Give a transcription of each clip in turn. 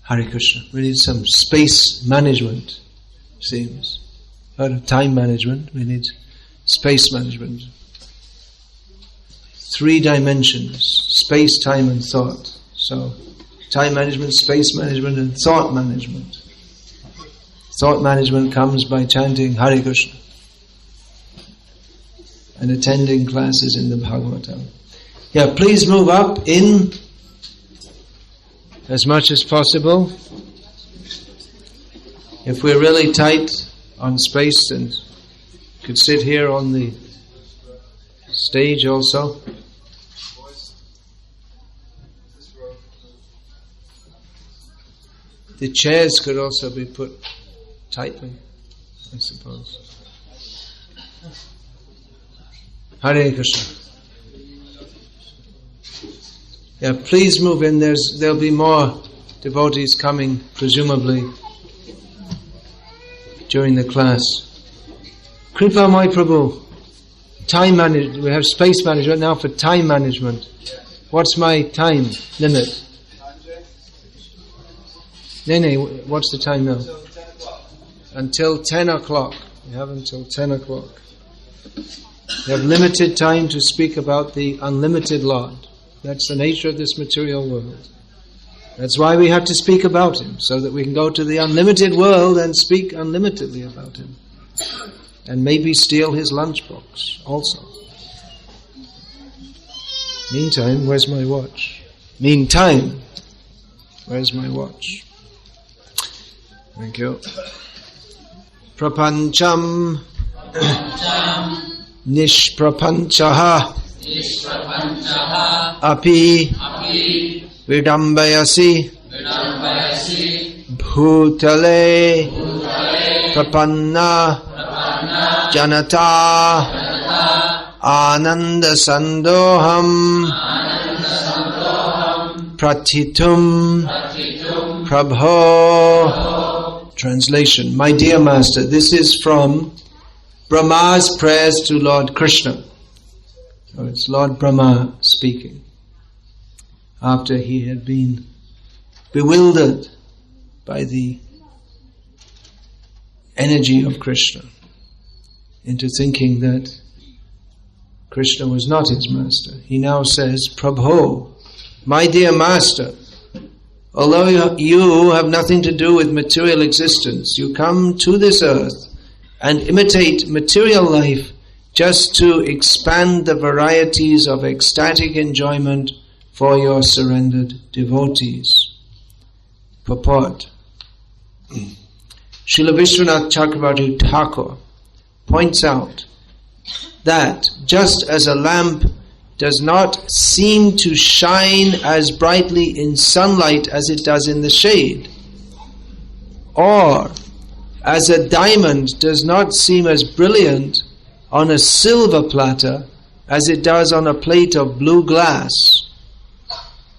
Hare Krishna. We need some space management, seems. Out of time management, we need space management. 3 dimensions, space, time and thought. So, time management, space management and thought management. Thought management comes by chanting Hare Krishna and attending classes in the Bhagavatam. Yeah, please move up in as much as possible. If we're really tight on space, and could sit here on the stage also. The chairs could also be put tightly, I suppose. Hare Krishna. Yeah, please move in. There'll be more devotees coming, presumably, during the class. Kripa Mai Prabhu, time management. We have space management now for time management. What's my time limit? Nene, what's the time now? Until 10 o'clock. We have until 10 o'clock. We have limited time to speak about the unlimited Lord. That's the nature of this material world. That's why we have to speak about Him, so that we can go to the unlimited world and speak unlimitedly about Him. And maybe steal His lunchbox also. Meantime, where's my watch? Meantime, where's my watch? Thank you. Prapancham Nishprapanchaha Api Vidambayasi Bhutale Prapanna Janata Ananda Sandoham Pratitum Prabho. Translation. My dear Master, this is from Brahma's prayers to Lord Krishna. So it's Lord Brahma speaking after he had been bewildered by the energy of Krishna into thinking that Krishna was not his master. He now says, Prabho, my dear Master, although you have nothing to do with material existence, you come to this earth and imitate material life just to expand the varieties of ecstatic enjoyment for your surrendered devotees. Purport. Srila Vishwanath Chakravarti Thakur points out that just as a lamp does not seem to shine as brightly in sunlight as it does in the shade, or as a diamond does not seem as brilliant on a silver platter as it does on a plate of blue glass,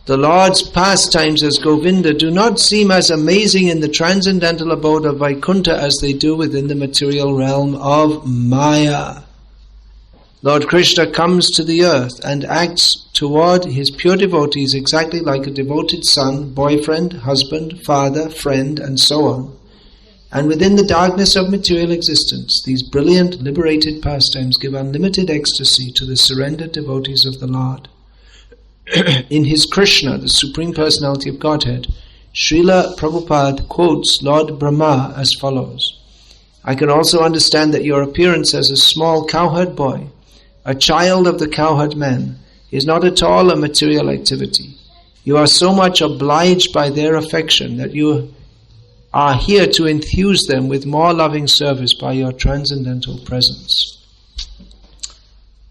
the Lord's pastimes as Govinda do not seem as amazing in the transcendental abode of Vaikuntha as they do within the material realm of Maya. Lord Krishna comes to the earth and acts toward his pure devotees exactly like a devoted son, boyfriend, husband, father, friend, and so on. And within the darkness of material existence, these brilliant, liberated pastimes give unlimited ecstasy to the surrendered devotees of the Lord. In his Krishna, the Supreme Personality of Godhead, Srila Prabhupada quotes Lord Brahma as follows: I can also understand that your appearance as a small cowherd boy, a child of the cowherd man, is not at all a material activity. You are so much obliged by their affection that you are here to enthuse them with more loving service by your transcendental presence.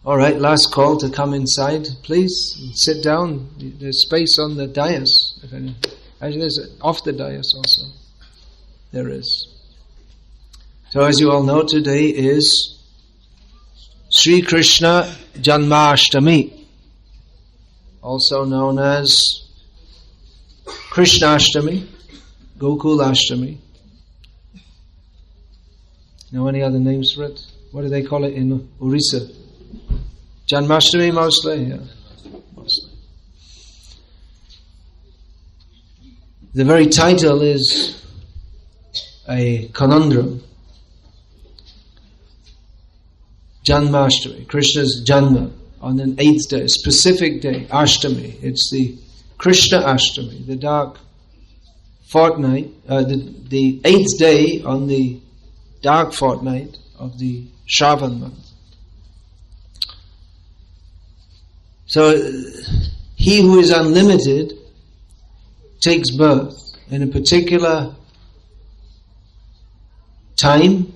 Alright, last call to come inside, please. Sit down. There's space on the dais. Actually, there's off the dais also. There is. So as you all know, today is Sri Krishna Janmastami, also known as Krishnashtami, Gokulashtami. Know any other names for it? What do they call it in Orissa? Janmastami mostly, yeah. Mostly. The very title is a conundrum. Janmastami, Krishna's Janma, on an 8th day, a specific day, Ashtami. It's the Krishna Ashtami, the dark fortnight, the 8th day on the dark fortnight of the Shravan month. So, he who is unlimited takes birth in a particular time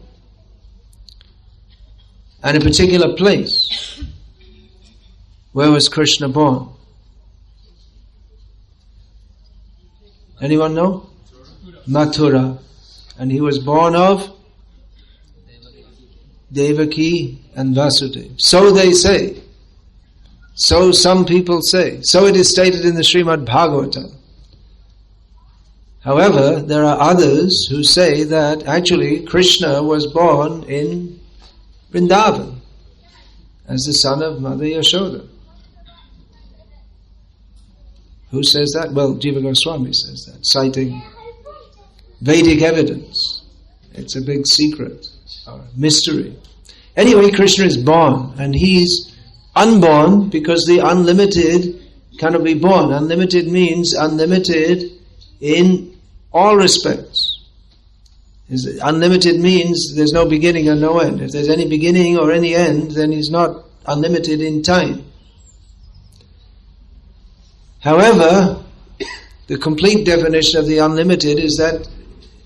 and a particular place. Where was Krishna born? Anyone know? Mathura. And he was born of Devaki and Vasudeva. So they say. So some people say. So it is stated in the Srimad Bhagavatam. However, there are others who say that actually Krishna was born in Vrindavan as the son of Mother Yashoda. Who says that? Well, Jiva Goswami says that, citing Vedic evidence. It's a big secret, or mystery. Anyway, Krishna is born, and he's unborn because the unlimited cannot be born. Unlimited means unlimited in all respects. Unlimited means there's no beginning and no end. If there's any beginning or any end, then he's not unlimited in time. However, the complete definition of the unlimited is that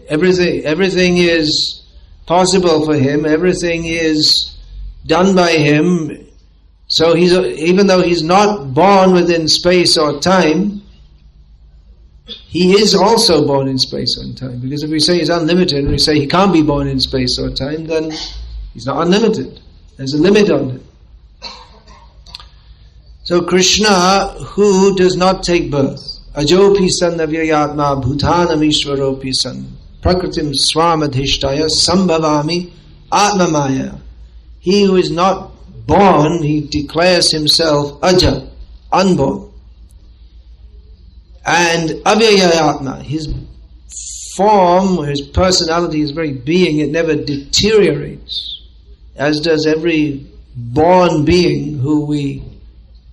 everything is possible for him, everything is done by him. So even though he's not born within space or time, he is also born in space and time. Because if we say he's unlimited and we say he can't be born in space or time, then he's not unlimited. There's a limit on him. So Krishna, who does not take birth, ajopi san avyayatma bhutanam ishwaropi san prakritim swamadhishtaya sambhavami atmamaya. He who is not born, he declares himself aja, unborn. And avyayatma, his form, his personality, his very being, it never deteriorates, as does every born being who we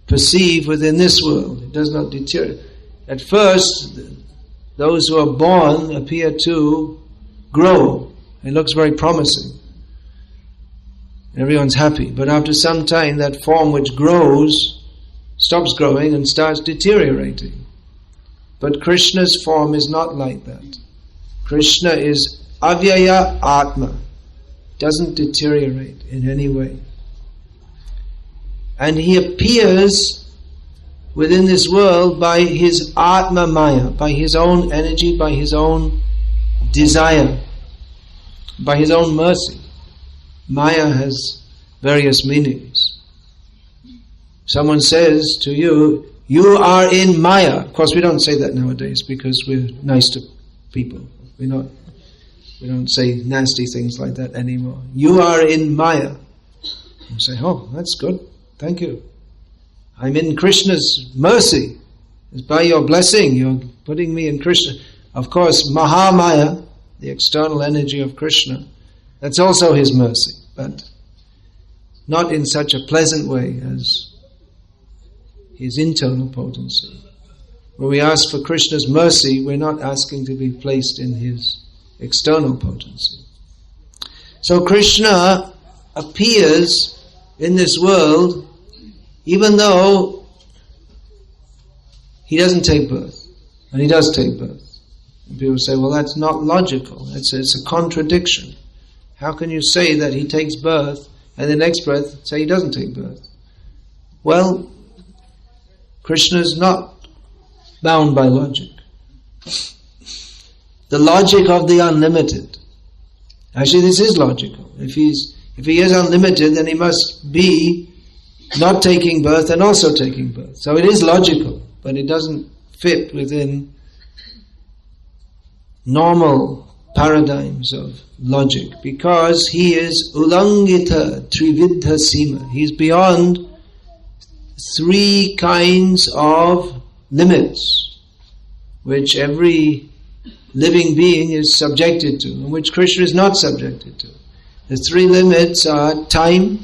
perceive within this world. It does not deteriorate. At first, those who are born appear to grow. It looks very promising. Everyone's happy. But after some time, that form which grows stops growing and starts deteriorating. But Krishna's form is not like that. Krishna is avyaya atma. Doesn't deteriorate in any way. And he appears within this world by his Atma Maya, by his own energy, by his own desire, by his own mercy. Maya has various meanings. Someone says to you, you are in Maya. Of course, we don't say that nowadays because we're nice to people. We don't say nasty things like that anymore. You are in Maya. You say, oh, that's good. Thank you. I'm in Krishna's mercy. It's by your blessing, you're putting me in Krishna. Of course, Mahamaya, the external energy of Krishna, that's also his mercy, but not in such a pleasant way as his internal potency. When we ask for Krishna's mercy, we're not asking to be placed in his external potency. So Krishna appears in this world even though he doesn't take birth, and he does take birth. And people say, well, that's not logical. It's a contradiction. How can you say that he takes birth and the next breath say he doesn't take birth? Well, Krishna is not bound by logic. The logic of the unlimited. Actually, this is logical. If he is unlimited, then he must be not taking birth and also taking birth. So it is logical, but it doesn't fit within normal paradigms of logic, because he is ulangita trividha sima. He's beyond 3 kinds of limits. which every living being is subjected to, and which Krishna is not subjected to. The three limits are time,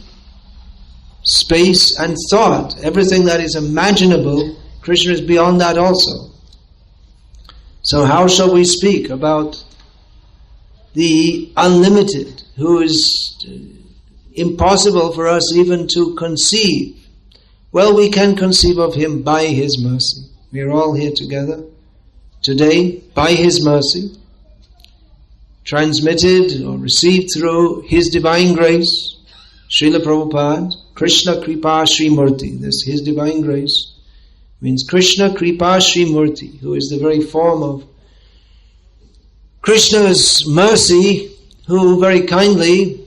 space and thought. Everything that is imaginable, Krishna is beyond that also. So how shall we speak about the unlimited, who is impossible for us even to conceive? Well, we can conceive of Him by His mercy. We are all here together today by His mercy, transmitted or received through His divine grace, Srila Prabhupada, Krishna Kripa Sri Murti. This His divine grace means Krishna Kripa Sri Murti, who is the very form of Krishna's mercy, who very kindly,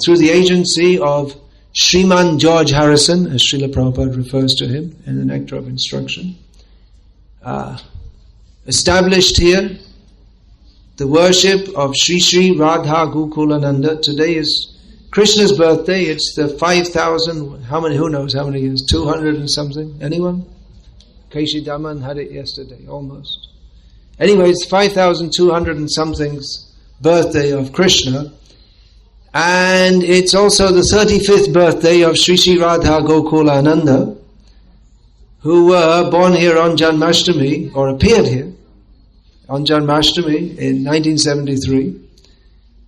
through the agency of Sriman George Harrison, as Srila Prabhupada refers to him in the Nectar of Instruction, established here the worship of Sri Sri Radha Gokulananda. Today is Krishna's birthday. It's the 5,000, how many, who knows how many years, 200 and something, anyone? Keshi Daman had it yesterday, almost. Anyway, it's 5,200 and something's birthday of Krishna, and it's also the 35th birthday of Sri Sri Radha Gokulananda, who were born here on Janmastami, or appeared here on Janmastami in 1973.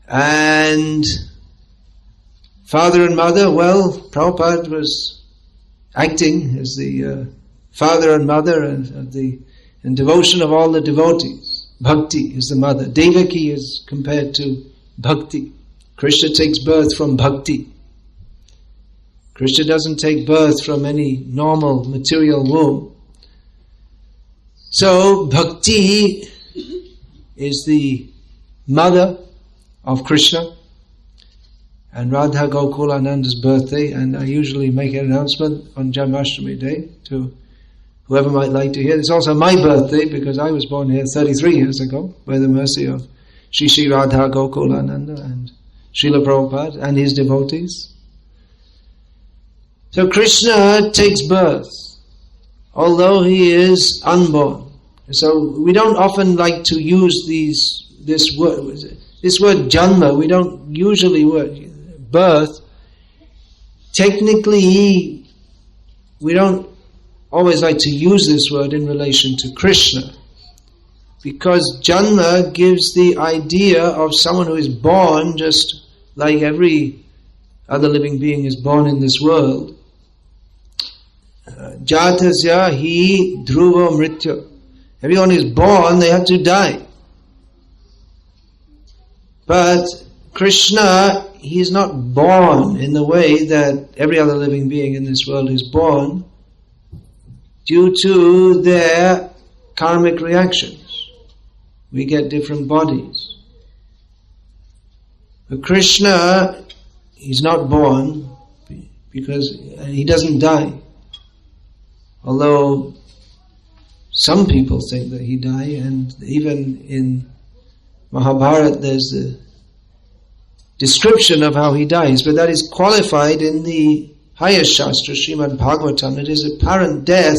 And father and mother, well, Prabhupada was acting as the father and mother of the and devotion of all the devotees. Bhakti is the mother. Devaki is compared to Bhakti. Krishna takes birth from Bhakti. Krishna doesn't take birth from any normal material womb. So Bhakti is the mother of Krishna, and Radha Gokulananda's birthday, and I usually make an announcement on Janmashtami Day to whoever might like to hear. It's also my birthday because I was born here 33 years ago by the mercy of Sri Sri Radha Gokulananda and Srila Prabhupada and his devotees. So Krishna takes birth, although he is unborn. So we don't often like to use this word janma. We don't usually word birth. Technically, we don't always like to use this word in relation to Krishna, because janma gives the idea of someone who is born just like every other living being is born in this world. Jatasya hi dhruva mritya. Everyone is born, they have to die. But Krishna, he is not born in the way that every other living being in this world is born, due to their karmic reactions. We get different bodies. But Krishna, he's not born because he doesn't die. Although some people think that he died, and even in Mahabharata there's the description of how he dies, but that is qualified in the highest Shastra, Srimad Bhagavatam. It is apparent death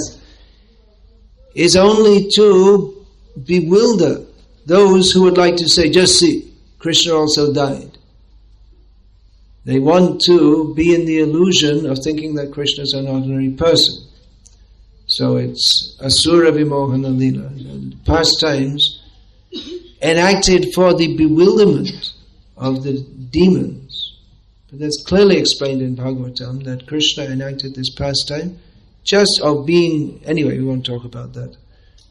is only to bewilder those who would like to say, just see, Krishna also died. They want to be in the illusion of thinking that Krishna is an ordinary person. So it's Asura Vimohana Lila, pastimes enacted for the bewilderment of the demons. But that's clearly explained in Bhagavatam, that Krishna enacted this pastime just of being, anyway, we won't talk about that,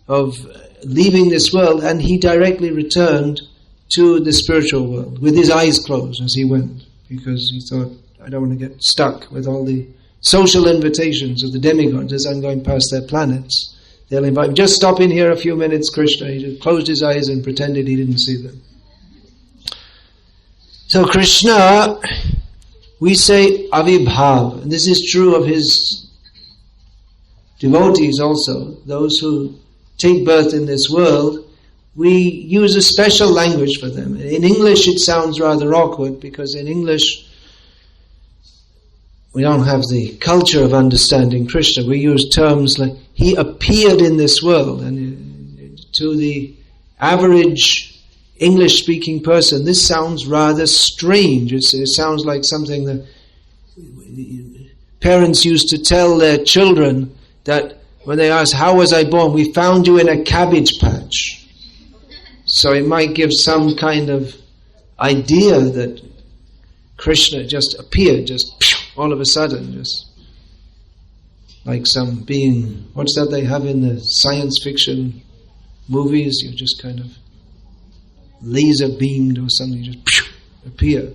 of leaving this world, and he directly returned to the spiritual world with his eyes closed as he went, because he thought, I don't want to get stuck with all the social invitations of the demigods as I'm going past their planets. They'll invite me, just stop in here a few minutes, Krishna. He just closed his eyes and pretended he didn't see them. So Krishna, we say avibhav, and this is true of his devotees also, those who take birth in this world. We use a special language for them. In English it sounds rather awkward, because in English we don't have the culture of understanding Krishna. We use terms like, he appeared in this world, and to the average English-speaking person, this sounds rather strange. It sounds like something that parents used to tell their children, that when they ask, how was I born? We found you in a cabbage patch. So it might give some kind of idea that Krishna just appeared, just all of a sudden, just like some being, what's that they have in the science fiction movies? You just kind of laser beamed or something, just appear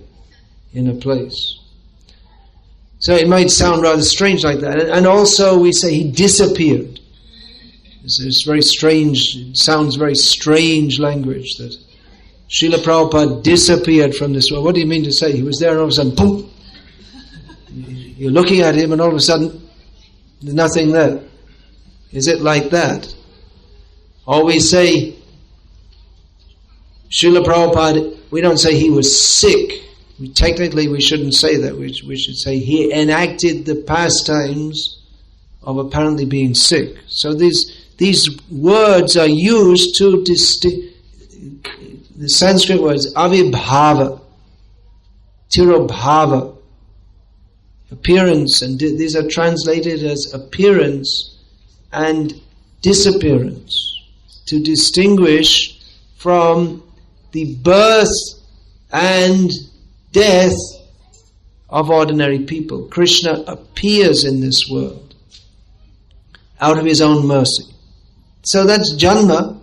in a place. So it might sound rather strange like that. And also we say he disappeared. It's very strange, it sounds very strange language, that Srila Prabhupada disappeared from this world. What do you mean to say? He was there and all of a sudden, boom! You're looking at him and all of a sudden, there's nothing there. Is it like that? Or we say, Srila Prabhupada, we don't say he was sick. Technically we shouldn't say that. We should say he enacted the pastimes of apparently being sick. So these words are used to the Sanskrit words avibhava, tirobhava, appearance, and these are translated as appearance and disappearance, to distinguish from the birth and death of ordinary people. Krishna appears in this world out of his own mercy. So that's Janma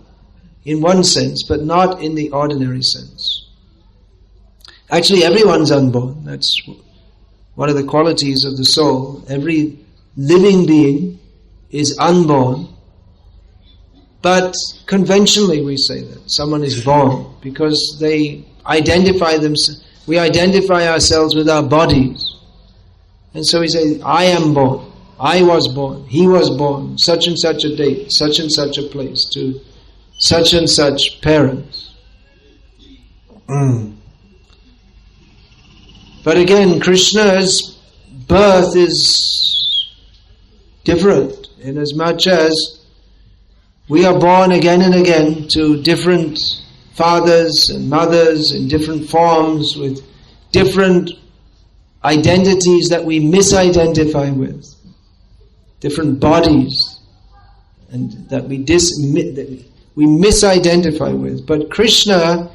in one sense, but not in the ordinary sense. Actually, everyone's unborn. That's one of the qualities of the soul. Every living being is unborn. But conventionally we say that someone is born because they identify themselves. We identify ourselves with our bodies. And so we say, I am born, I was born, he was born, such and such a date, such and such a place, to such and such parents. But again, Krishna's birth is different, in as much as we are born again and again to different fathers and mothers in different forms, with different identities that we misidentify with, different bodies, and that we misidentify with. But Krishna,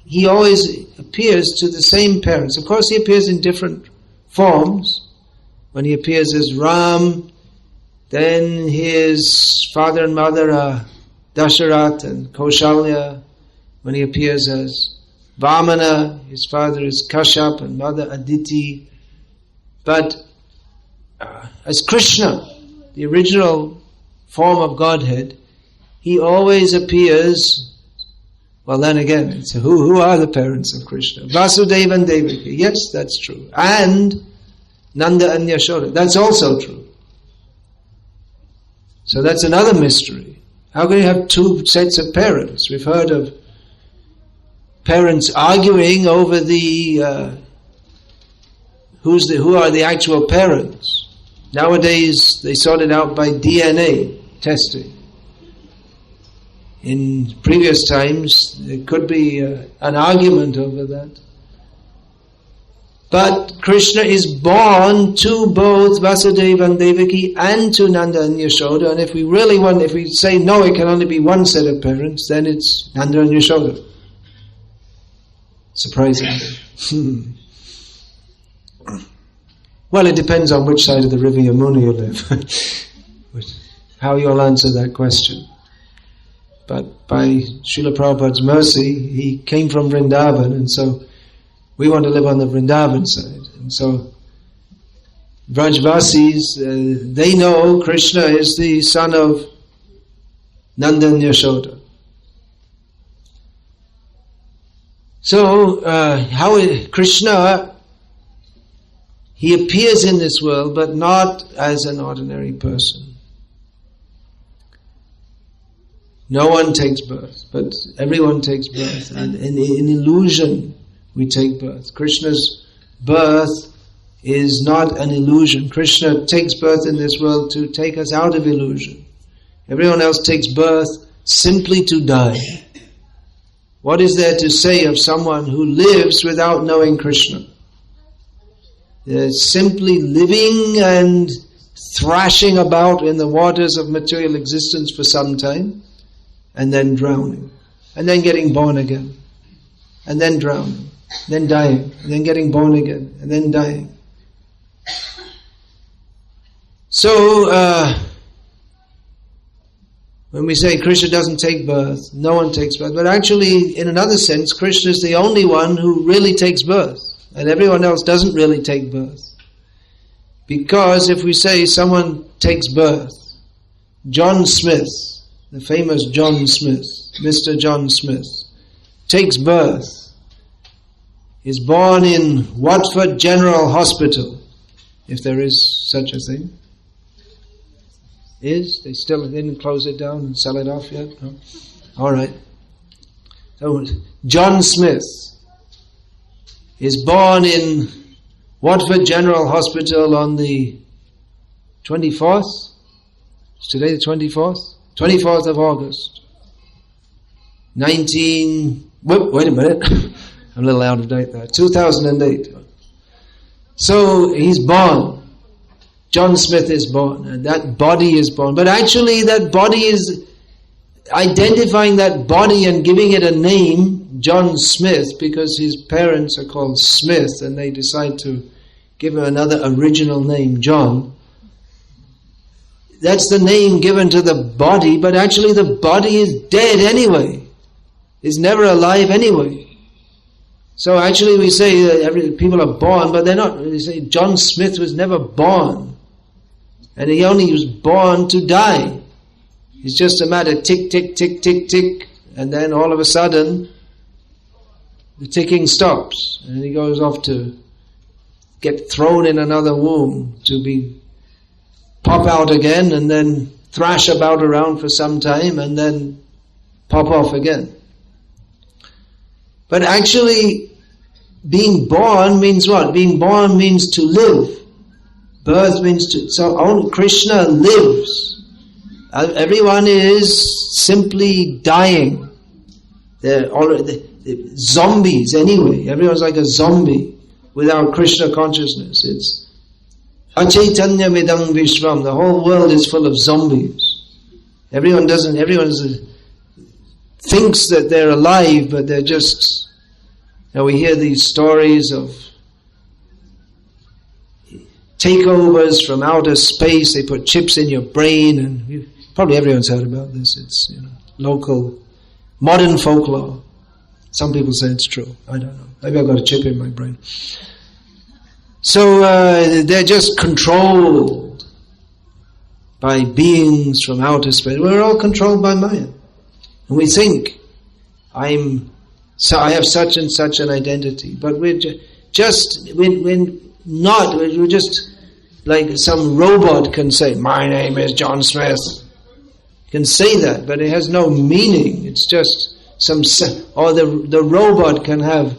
he always appears to the same parents. Of course, he appears in different forms. When he appears as Ram, then his father and mother are Dasharat and Kaushalya. When he appears as Vamana, his father is Kashyap and mother Aditi. But as Krishna, the original form of Godhead, he always appears, well then again, it's who are the parents of Krishna? Vasudeva and Devaki, yes, that's true. And Nanda and Yashoda, that's also true. So that's another mystery. How can you have two sets of parents? We've heard of parents arguing over who are the actual parents. Nowadays they sort it out by DNA testing. In previous times there could be an argument over that. But Krishna is born to both Vasudeva and Devaki and to Nanda and Yashoda, and if we say no, it can only be one set of parents, then it's Nanda and Yashoda. Surprisingly. Well, it depends on which side of the river Yamuna you live. How you'll answer that question. But by Srila Prabhupada's mercy, he came from Vrindavan, and so we want to live on the Vrindavan side. And so Vrajvasis, they know Krishna is the son of Nanda and Yashoda. So, Krishna, he appears in this world, but not as an ordinary person. No one takes birth, but everyone takes birth, and in illusion we take birth. Krishna's birth is not an illusion. Krishna takes birth in this world to take us out of illusion. Everyone else takes birth simply to die. What is there to say of someone who lives without knowing Krishna? They're simply living and thrashing about in the waters of material existence for some time, and then drowning, and then getting born again, and then drowning, then dying, and then getting born again, and then dying. So, when we say Krishna doesn't take birth, no one takes birth, but actually, in another sense, Krishna is the only one who really takes birth, and everyone else doesn't really take birth. Because if we say someone takes birth, John Smith, the famous John Smith, Mr. John Smith, takes birth, is born in Watford General Hospital, if there is such a thing. Is? They still didn't close it down and sell it off yet? No? All right. So John Smith is born in Watford General Hospital on the 24th. Is today the 24th? 24th of August. Wait a minute. I'm a little out of date there. 2008. So he's born. John Smith is born, and that body is born. But actually that body is, identifying that body and giving it a name, John Smith, because his parents are called Smith, and they decide to give him another original name, John. That's the name given to the body, but actually the body is dead anyway. It's never alive anyway. So actually we say that people are born, but they're not. We say John Smith was never born. And he only was born to die. It's just a matter tick, tick, tick, tick, tick. And then all of a sudden, the ticking stops. And he goes off to get thrown in another womb to be pop out again and then thrash about around for some time and then pop off again. But actually, being born means what? Being born means to live. Birth means to... So only Krishna lives. Everyone is simply dying. They're zombies anyway. Everyone's like a zombie without Krishna consciousness. It's achaitanya midang vishvam. The whole world is full of zombies. Everyone thinks that they're alive, but they're just... Now we hear these stories of takeovers from outer space. They put chips in your brain, and probably everyone's heard about this. It's local, modern folklore. Some people say it's true. I don't know. Maybe I've got a chip in my brain. So they're just controlled by beings from outer space. We're all controlled by Maya, and we think I have such and such an identity, but we're just like some robot can say, my name is John Smith. Can say that, but it has no meaning. It's just or the robot can have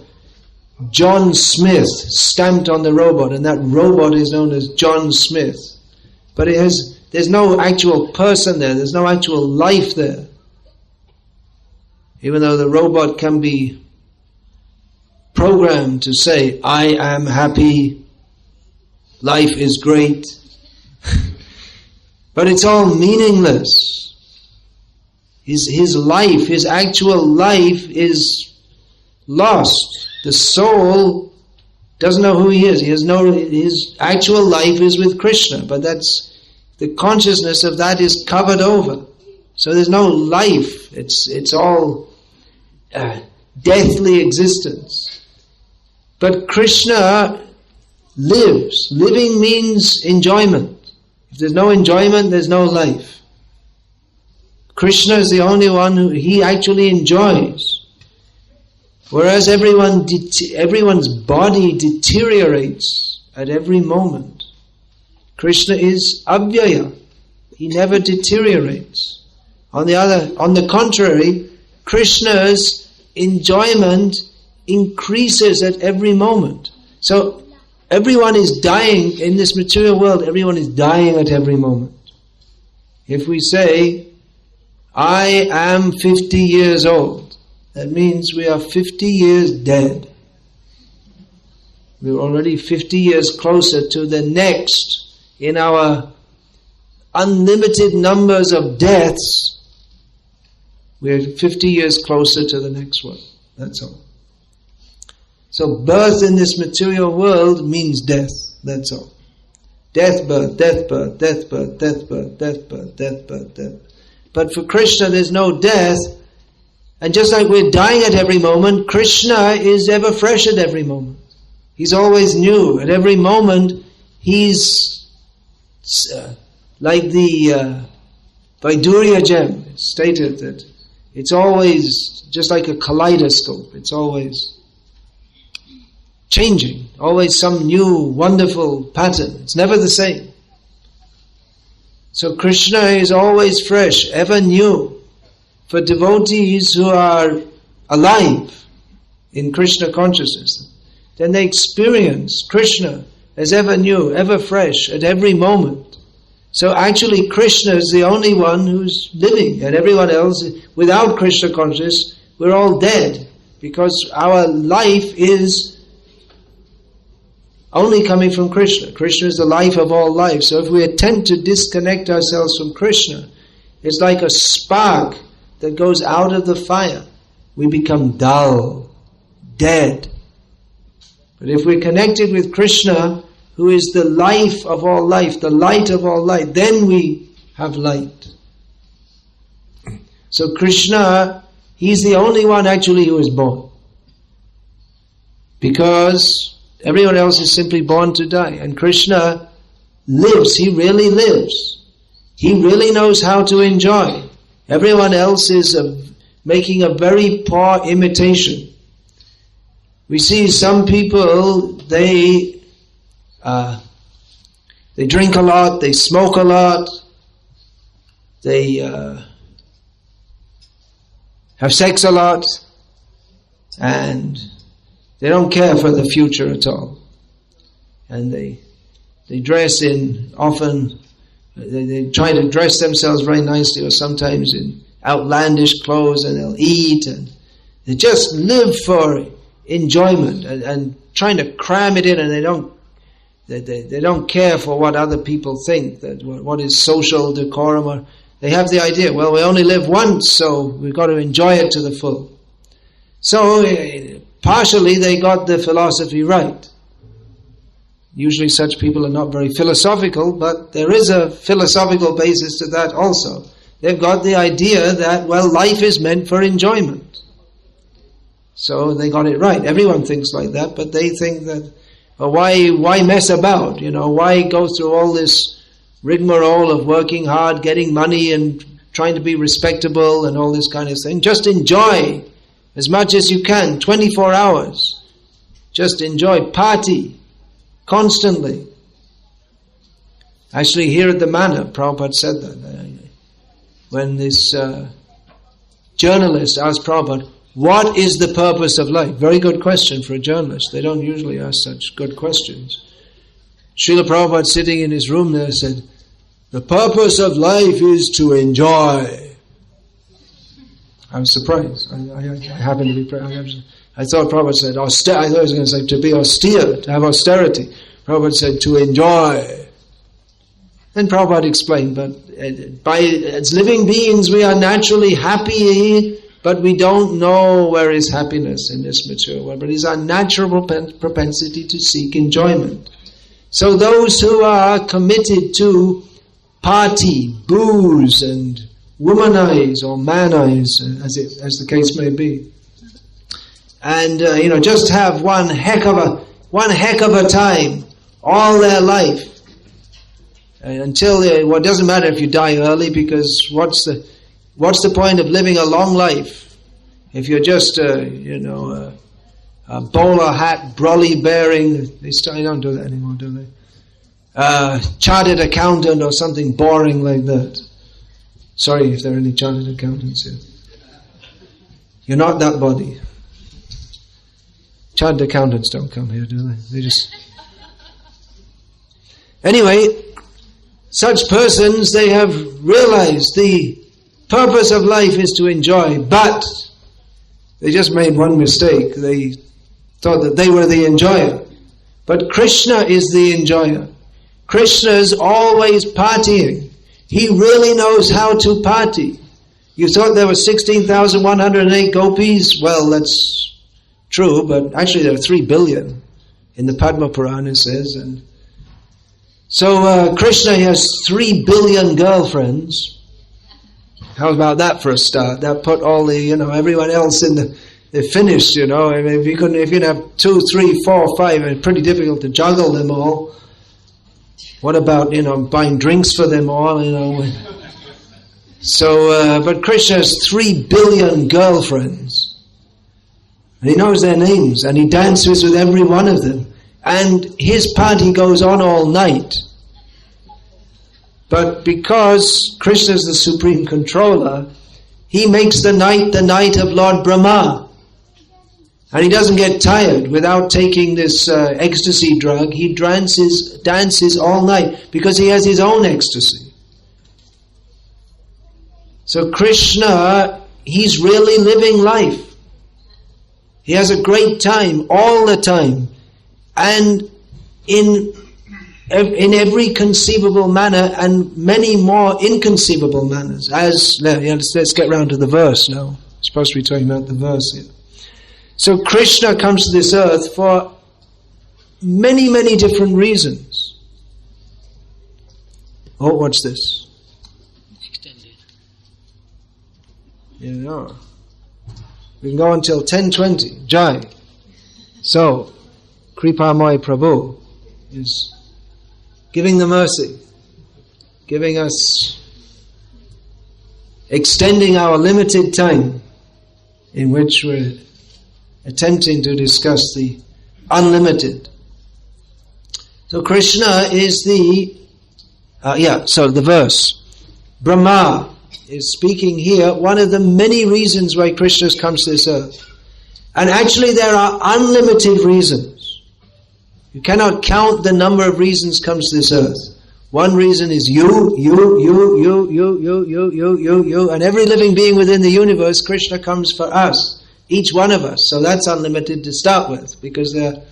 John Smith stamped on the robot, and that robot is known as John Smith. But there's no actual person there, there's no actual life there. Even though the robot can be programmed to say, I am happy, life is great. But it's all meaningless. His life, his actual life is lost. The soul doesn't know who he is. His actual life is with Krishna, but the consciousness of that is covered over. So there's no life. It's all deathly existence. But Krishna lives. Living means enjoyment. If there's no enjoyment, there's no life. Krishna is the only one who he actually enjoys. Whereas everyone's body deteriorates at every moment. Krishna is avyaya. He never deteriorates. On the contrary, Krishna's enjoyment increases at every moment. So everyone is dying in this material world. Everyone is dying at every moment. If we say, I am 50 years old. That means we are 50 years dead. We're already 50 years closer to the next in our unlimited numbers of deaths. We're 50 years closer to the next one. That's all. So birth in this material world means death. That's all. Death, birth, death, birth, death, birth, death, birth, death, birth, death, birth, death. But for Krishna there's no death. And just like we're dying at every moment, Krishna is ever fresh at every moment. He's always new. At every moment, he's like the Vaidurya gem. It's stated that it's always just like a kaleidoscope. It's always changing. Always some new, wonderful pattern. It's never the same. So Krishna is always fresh, ever new. For devotees who are alive in Krishna consciousness, then they experience Krishna as ever new, ever fresh, at every moment. So actually Krishna is the only one who's living, and everyone else, without Krishna consciousness, we're all dead, because our life is only coming from Krishna. Krishna is the life of all life. So if we attempt to disconnect ourselves from Krishna, it's like a spark that goes out of the fire. We become dull, dead. But if we're connected with Krishna, who is the life of all life, the light of all light, then we have light. So Krishna, he's the only one actually who is born. Because everyone else is simply born to die. And Krishna lives, he really lives. He really knows how to enjoy. Everyone else is making a very poor imitation. We see some people, they drink a lot, they smoke a lot, they have sex a lot, and they don't care for the future at all. And they dress in, often, they try to dress themselves very nicely, or sometimes in outlandish clothes, and they'll eat, and they just live for enjoyment and trying to cram it in, and they don't care for what other people think, that what is social decorum. Or they have the idea, well, we only live once, so we've got to enjoy it to the full. So partially they got the philosophy right. Usually such people are not very philosophical, but there is a philosophical basis to that also. They've got the idea that, well, life is meant for enjoyment. So they got it right. Everyone thinks like that, but they think that, well, why mess about? Why go through all this rigmarole of working hard, getting money, and trying to be respectable and all this kind of thing? Just enjoy as much as you can, 24 hours. Just enjoy, party constantly. Actually, here at the Manor, Prabhupada said that. When this journalist asked Prabhupada, what is the purpose of life? Very good question for a journalist. They don't usually ask such good questions. Srila Prabhupada, sitting in his room there, said, the purpose of life is to enjoy. I was surprised. I happened to be... I thought Prabhupada said, I thought he was going to say to be austere, to have austerity. Prabhupada said, to enjoy. Then Prabhupada explained, but as living beings we are naturally happy, but we don't know where is happiness in this material world. But it's our natural propensity to seek enjoyment. So those who are committed to party, booze, and womanize or manize, as the case may be, and just have one heck of a time all their life, until it doesn't matter if you die early, because what's the point of living a long life if you're just a bowler hat brolly bearing? They don't do that anymore, do they? Chartered accountant or something boring like that. Sorry if there are any chartered accountants here. You're not that body. Chartered accountants don't come here, do they? They just... Anyway, such persons, they have realized the purpose of life is to enjoy, but they just made one mistake. They thought that they were the enjoyer. But Krishna is the enjoyer. Krishna is always partying. He really knows how to party. You thought there were 16,108 gopis? Well, that's true, but actually there are 3 billion in the Padma Purana, it says. And so Krishna has 3 billion girlfriends. How about that for a start? That put all the, everyone else in they're finished, I mean, if you have 2, 3, 4, 5, it's pretty difficult to juggle them all. What about, buying drinks for them all, So, but Krishna has 3 billion girlfriends. And he knows their names, and he dances with every one of them. And his party goes on all night. But because Krishna is the supreme controller, he makes the night of Lord Brahma. And he doesn't get tired without taking this ecstasy drug. He dances all night because he has his own ecstasy. So Krishna, he's really living life. He has a great time all the time. And in every conceivable manner and many more inconceivable manners. Let's get round to the verse now. I'm supposed to be talking about the verse here. So Krishna comes to this earth for many, many different reasons. Oh, what's this? Extended. We can go until 10:20. Jai. So, Kripamoy Prabhu is giving the mercy, giving us, extending our limited time in which we're attempting to discuss the unlimited. So Krishna is the verse. Brahma is speaking here, one of the many reasons why Krishna comes to this earth. And actually there are unlimited reasons. You cannot count the number of reasons comes to this earth. One reason is you, and every living being within the universe, Krishna comes for us. Each one of us. So that's unlimited to start with, because there are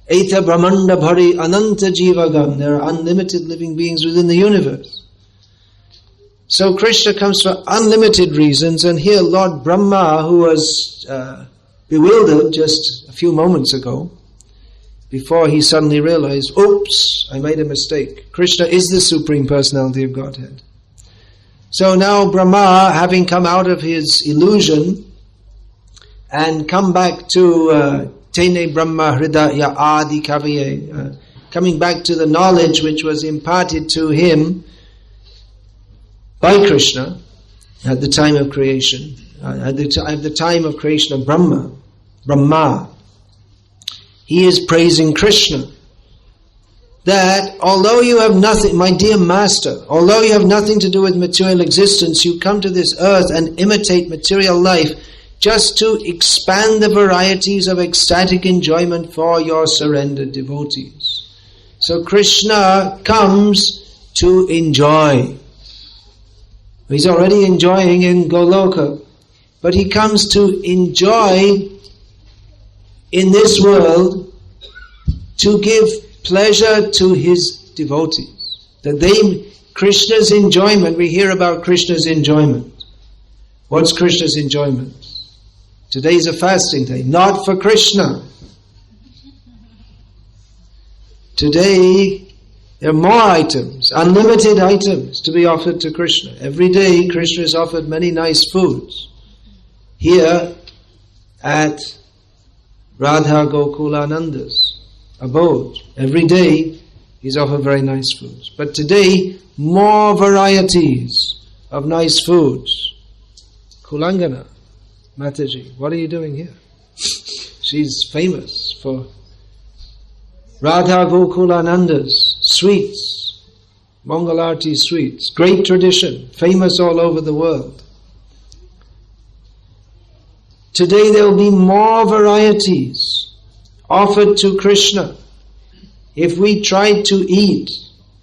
Eta Brahmanda Bhari Ananta Jivagam. There are unlimited living beings within the universe. So Krishna comes for unlimited reasons, and here Lord Brahma, who was bewildered just a few moments ago, before he suddenly realized, oops, I made a mistake. Krishna is the Supreme Personality of Godhead. So now Brahma, having come out of his illusion, and come back to Tene Brahma Hridaya Adi Kaviye, coming back to the knowledge which was imparted to him by Krishna at the time of creation, at the time of creation of Brahma. He is praising Krishna, that although you have nothing, my dear master, although you have nothing to do with material existence, you come to this earth and imitate material life just to expand the varieties of ecstatic enjoyment for your surrendered devotees. So Krishna comes to enjoy. He's already enjoying in Goloka, but he comes to enjoy in this world to give pleasure to his devotees. Krishna's enjoyment, we hear about Krishna's enjoyment. What's Krishna's enjoyment? Today is a fasting day, not for Krishna. Today, there are more items, unlimited items to be offered to Krishna. Every day, Krishna is offered many nice foods. Here, at Radha Gokulananda's abode, every day, he's offered very nice foods. But today, more varieties of nice foods. Kulangana, Mataji, what are you doing here? She's famous for Radha Gokulananda's sweets, Mangalarti sweets, great tradition, famous all over the world. Today there will be more varieties offered to Krishna. If we tried to eat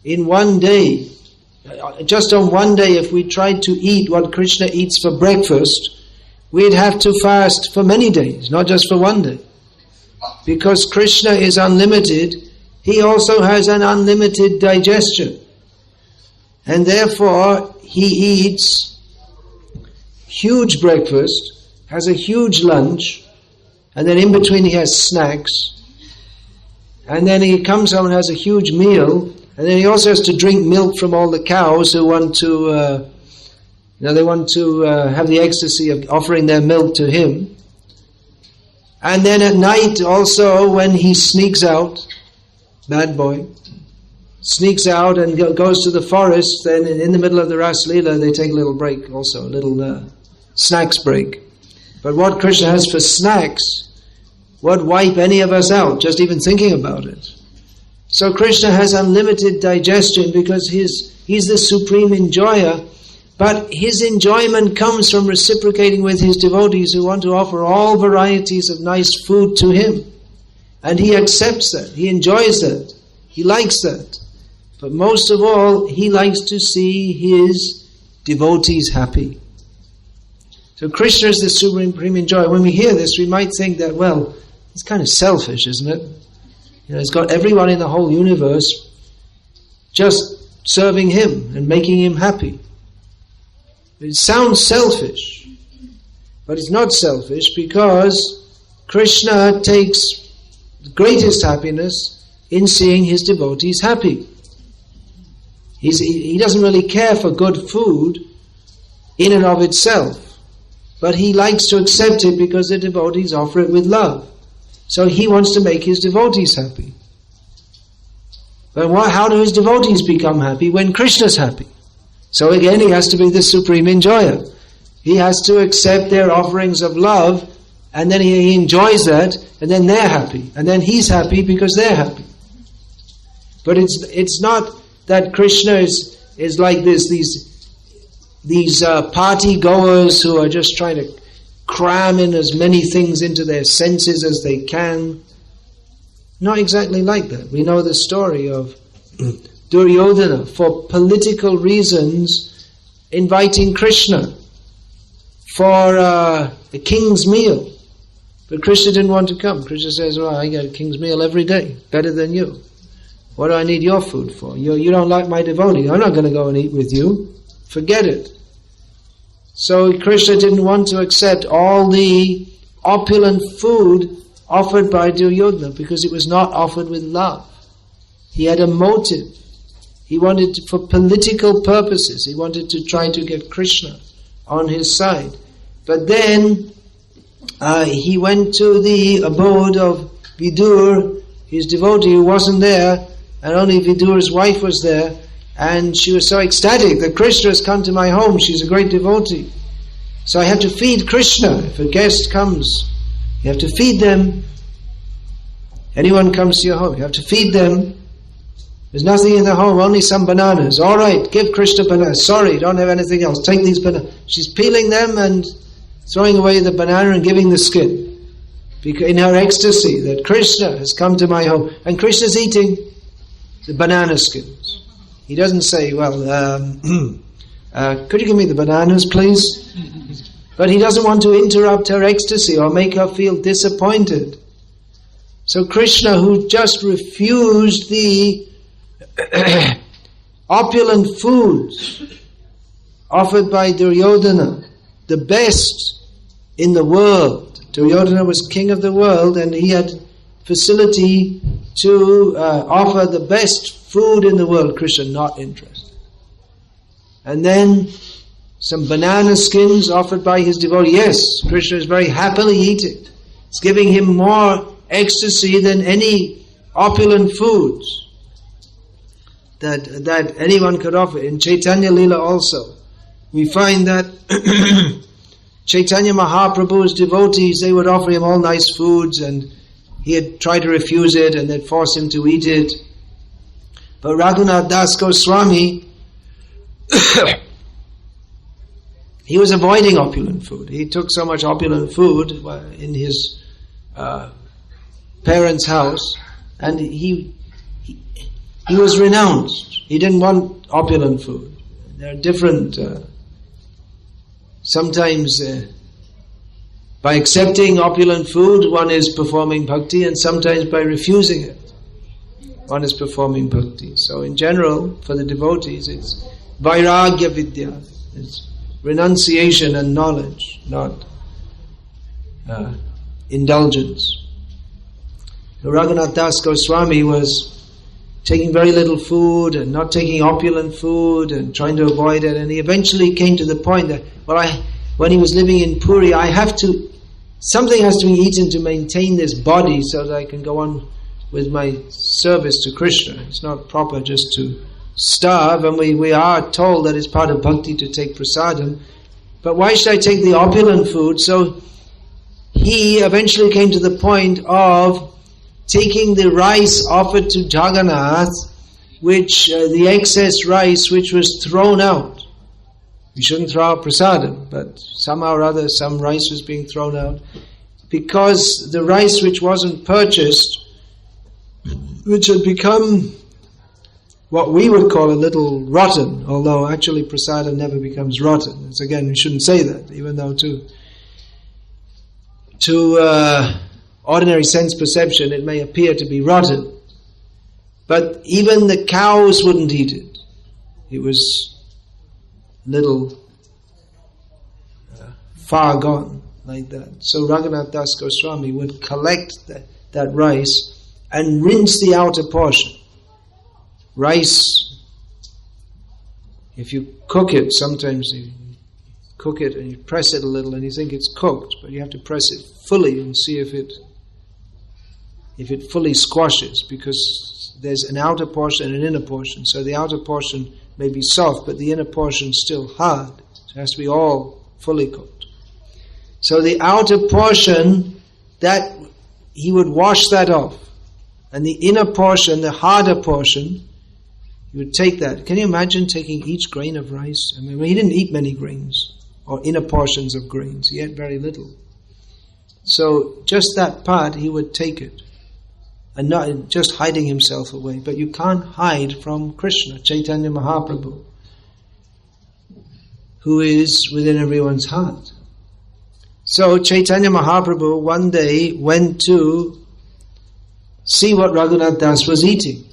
in one day Just on one day, if we tried to eat what Krishna eats for breakfast, we'd have to fast for many days, not just for one day. Because Krishna is unlimited, he also has an unlimited digestion. And therefore, he eats huge breakfast, has a huge lunch, and then in between he has snacks, and then he comes home and has a huge meal, and then he also has to drink milk from all the cows who want to, they want to have the ecstasy of offering their milk to him. And then at night also, when he sneaks out, bad boy, sneaks out and goes to the forest, then in the middle of the Ras Leela they take a little break also, a little snacks break. But what Krishna has for snacks would wipe any of us out, just even thinking about it. So Krishna has unlimited digestion because he's the supreme enjoyer, but his enjoyment comes from reciprocating with his devotees who want to offer all varieties of nice food to him. And he accepts that, he enjoys that, he likes that. But most of all, he likes to see his devotees happy. So Krishna is the supreme enjoyer. When we hear this, we might think that, well, it's kind of selfish, isn't it? It's got everyone in the whole universe just serving him and making him happy. It sounds selfish, but it's not selfish because Krishna takes the greatest happiness in seeing his devotees happy. He doesn't really care for good food in and of itself, but he likes to accept it because the devotees offer it with love. So he wants to make his devotees happy. But how do his devotees become happy? When Krishna's happy. So again, he has to be the supreme enjoyer. He has to accept their offerings of love, and then he enjoys that, and then they're happy. And then he's happy because they're happy. But it's not that Krishna is like this, these party goers who are just trying to cram in as many things into their senses as they can. Not exactly like that. We know the story of Duryodhana, for political reasons, inviting Krishna for a king's meal. But Krishna didn't want to come. Krishna says, well, I get a king's meal every day, better than you. What do I need your food for? You don't like my devotee. I'm not going to go and eat with you. Forget it. So Krishna didn't want to accept all the opulent food offered by Duryodhana because it was not offered with love. He had a motive. He wanted to, for political purposes, he wanted to try to get Krishna on his side. But then he went to the abode of Vidur, his devotee who wasn't there, and only Vidur's wife was there. And she was so ecstatic that Krishna has come to my home. She's a great devotee. So I have to feed Krishna. If a guest comes, you have to feed them. Anyone comes to your home, you have to feed them. There's nothing in the home, only some bananas. All right, give Krishna bananas. Sorry, don't have anything else. Take these bananas. She's peeling them and throwing away the banana and giving the skin. Because in her ecstasy that Krishna has come to my home. And Krishna's eating the banana skins. He doesn't say, well, could you give me the bananas, please? But he doesn't want to interrupt her ecstasy or make her feel disappointed. So Krishna, who just refused the opulent foods offered by Duryodhana, the best in the world. Duryodhana was king of the world and he had facility to offer the best food in the world. Krishna not interested. And then some banana skins offered by his devotee. Yes, Krishna is very happily eating. It's giving him more ecstasy than any opulent foods that anyone could offer. In Chaitanya Leela also, we find that Chaitanya Mahaprabhu's devotees, they would offer him all nice foods and he had tried to refuse it and they'd force him to eat it. But Raghunath Das Goswami, he was avoiding opulent food. He took so much opulent food in his parents' house, and he he was renounced. He didn't want opulent food. There are different, sometimes by accepting opulent food, one is performing bhakti, and sometimes by refusing it, one is performing bhakti. So in general, for the devotees, it's vairagya vidya. It's renunciation and knowledge, not indulgence. Raghunath Das Goswami was taking very little food and not taking opulent food and trying to avoid it, and he eventually came to the point that, when he was living in Puri, something has to be eaten to maintain this body so that I can go on with my service to Krishna. It's not proper just to starve, and we are told that it's part of bhakti to take prasadam, but why should I take the opulent food? So he eventually came to the point of taking the rice offered to Jagannath, the excess rice which was thrown out. We shouldn't throw out prasadam, but somehow or other some rice was being thrown out, because the rice which wasn't purchased, which had become what we would call a little rotten, although actually prasadam never becomes rotten. It's, again, we shouldn't say that, even though to ordinary sense perception it may appear to be rotten. But even the cows wouldn't eat it. It was little far gone, like that. So Raghunath Das Goswami would collect that rice and rinse the outer portion. Rice, if you cook it, sometimes you cook it and you press it a little and you think it's cooked, but you have to press it fully and see if it fully squashes, because there's an outer portion and an inner portion. So the outer portion may be soft, but the inner portion is still hard. So it has to be all fully cooked. So the outer portion, that he would wash that off. And the inner portion, the harder portion, he would take that. Can you imagine taking each grain of rice? I mean, he didn't eat many grains, or inner portions of grains. He ate very little. So just that part, he would take it. And not just hiding himself away. But you can't hide from Krishna, Chaitanya Mahaprabhu, who is within everyone's heart. So Chaitanya Mahaprabhu one day went to see what Raghunath Das was eating.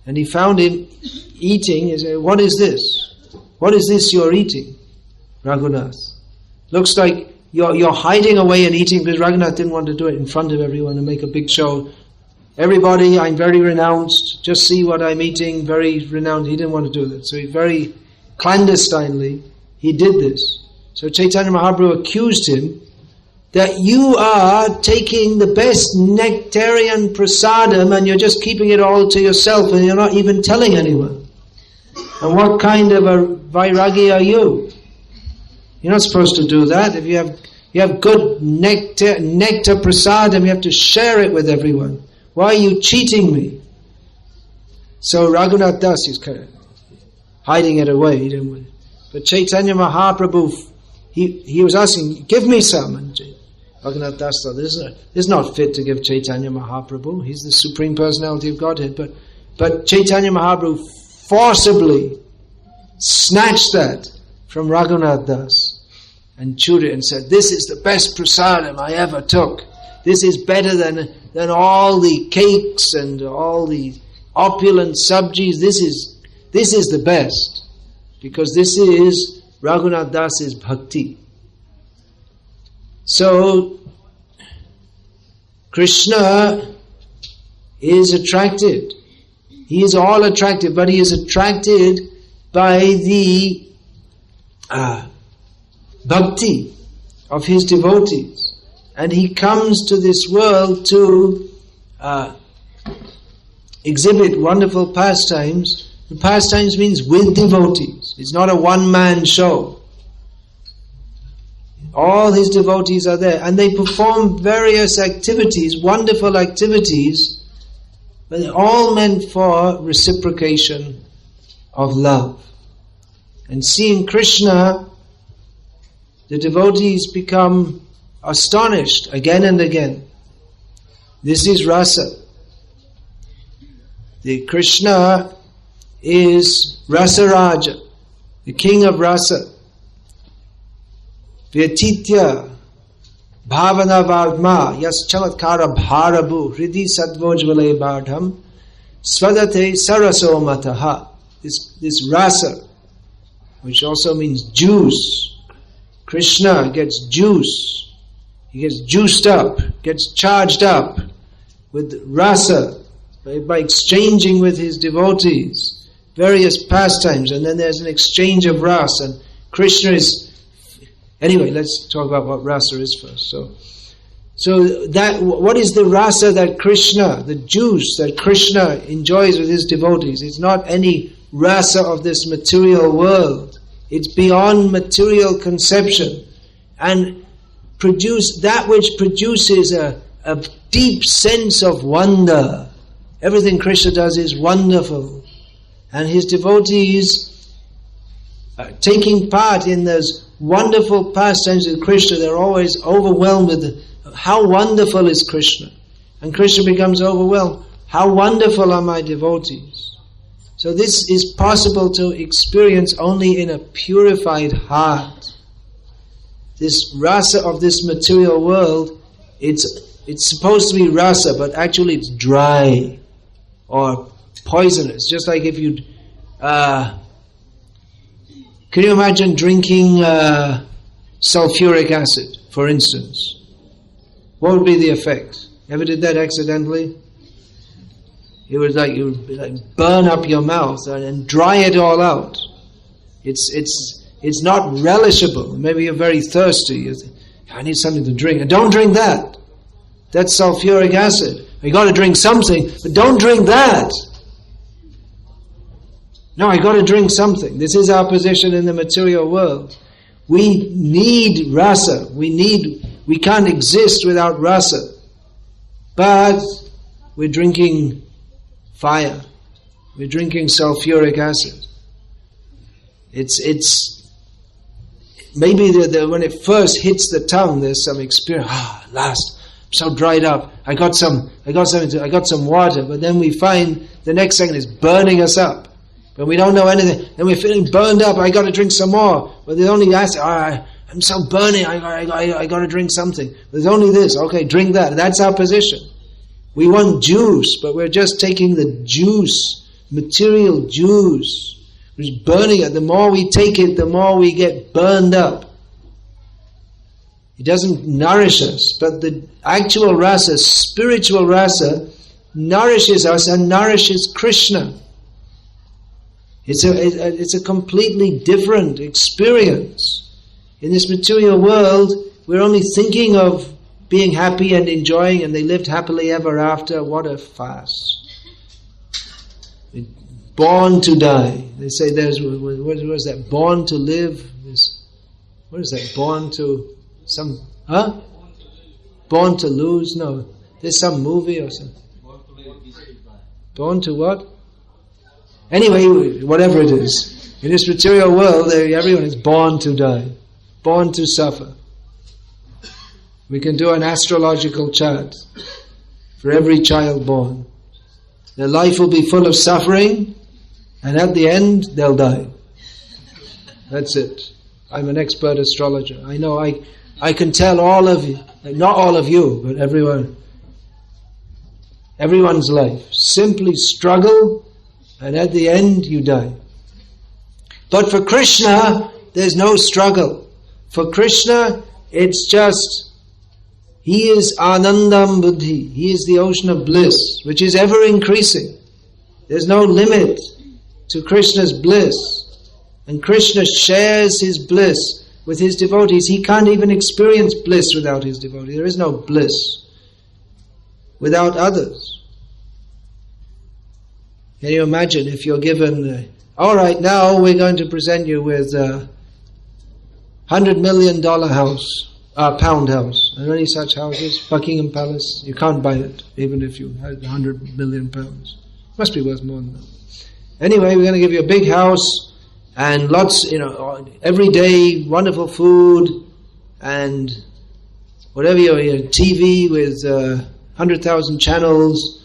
And he found him eating. He said, "What is this? What is this you're eating, Raghunath? Looks like you're hiding away and eating," because Raghunath didn't want to do it in front of everyone and make a big show. Everybody, I'm very renounced, just see what I'm eating, very renounced. He didn't want to do that. So he very clandestinely, he did this. So Chaitanya Mahaprabhu accused him that you are taking the best nectarian prasadam and you're just keeping it all to yourself and you're not even telling anyone. And what kind of a vairagi are you? You're not supposed to do that. If you have good nectar prasadam, you have to share it with everyone. Why are you cheating me? So Raghunath Das is kind of hiding it away. He didn't want it. But Chaitanya Mahaprabhu, he was asking, "Give me some." And Raghunath Das thought, this is not fit to give Chaitanya Mahaprabhu. He's the Supreme Personality of Godhead. But Chaitanya Mahaprabhu forcibly snatched that from Raghunath Das and chewed it and said, "This is the best prasadam I ever took. This is better than all the cakes and all the opulent sabjis. This is the best, because this is Raghunath Das's bhakti." So Krishna is attracted. He is all attracted, but he is attracted by the bhakti of his devotees. And he comes to this world to exhibit wonderful pastimes. The pastimes means with devotees. It's not a one-man show. All his devotees are there, and they perform various activities, wonderful activities, but they're all meant for reciprocation of love. And seeing Krishna, the devotees become astonished again and again. This is rasa. The Krishna is Rasa Raja, the king of rasa. Vyatitya bhavana varma yas chamatkara bharabu hridi satvojvale bardham svadate saraso mataha. This rasa, which also means juice. Krishna gets juice. He gets juiced up, gets charged up with rasa by exchanging with his devotees various pastimes, and then there's an exchange of rasa. And Krishna is... Anyway, let's talk about what rasa is first. So that, what is the rasa that Krishna, the juice that Krishna enjoys with his devotees? It's not any rasa of this material world. It's beyond material conception, and that which produces a deep sense of wonder. Everything Krishna does is wonderful, and his devotees taking part in those wonderful pastimes with Krishna, they're always overwhelmed with how wonderful is Krishna, and Krishna becomes overwhelmed. How wonderful are my devotees! So this is possible to experience only in a purified heart. This rasa of this material world, it's supposed to be rasa, but actually it's dry or poisonous. Just like if you... can you imagine drinking sulfuric acid, for instance? What would be the effect? Ever did that accidentally? It would like burn up your mouth and dry it all out. It's not relishable. Maybe you're very thirsty. You think, I need something to drink. And don't drink that. That's sulfuric acid. You got to drink something, but don't drink that. No, I got to drink something. This is our position in the material world. We need rasa. We can't exist without rasa. But we're drinking fire. We're drinking sulfuric acid. It's maybe when it first hits the tongue, there's some experience. Last, I'm so dried up. I got some water. But then we find the next second it's burning us up. But we don't know anything. Then we're feeling burned up. I got to drink some more. But there's only acid. I'm so burning. I got to drink something. There's only this. Okay, drink that. That's our position. We want juice, but we're just taking the juice, material juice, which is burning it. The more we take it, the more we get burned up. It doesn't nourish us, but the actual rasa, spiritual rasa, nourishes us and nourishes Krishna. It's a completely different experience. In this material world, we're only thinking of being happy and enjoying, and they lived happily ever after. What a farce. Born to die. They say there's, what is that? Born to live. What is that? Born to some, Born to lose? No. There's some movie or something. Born to what? Anyway, whatever it is. In this material world, everyone is born to die. Born to suffer. We can do an astrological chart for every child born. Their life will be full of suffering, and at the end, they'll die. That's it. I'm an expert astrologer. I know I can tell all of you, not all of you, but everyone's life. Simply struggle, and at the end, you die. But for Krishna, there's no struggle. For Krishna, it's just... He is Anandam Buddhi. He is the ocean of bliss, which is ever increasing. There's no limit to Krishna's bliss. And Krishna shares his bliss with his devotees. He can't even experience bliss without his devotees. There is no bliss without others. Can you imagine if you're given, all right, now we're going to present you with a $100 million house. Pound house. Are there any such houses? Buckingham Palace. You can't buy it, even if you had 100 million pounds. Must be worth more than that. Anyway, we're going to give you a big house and lots, every day, wonderful food and whatever your TV with 100,000 channels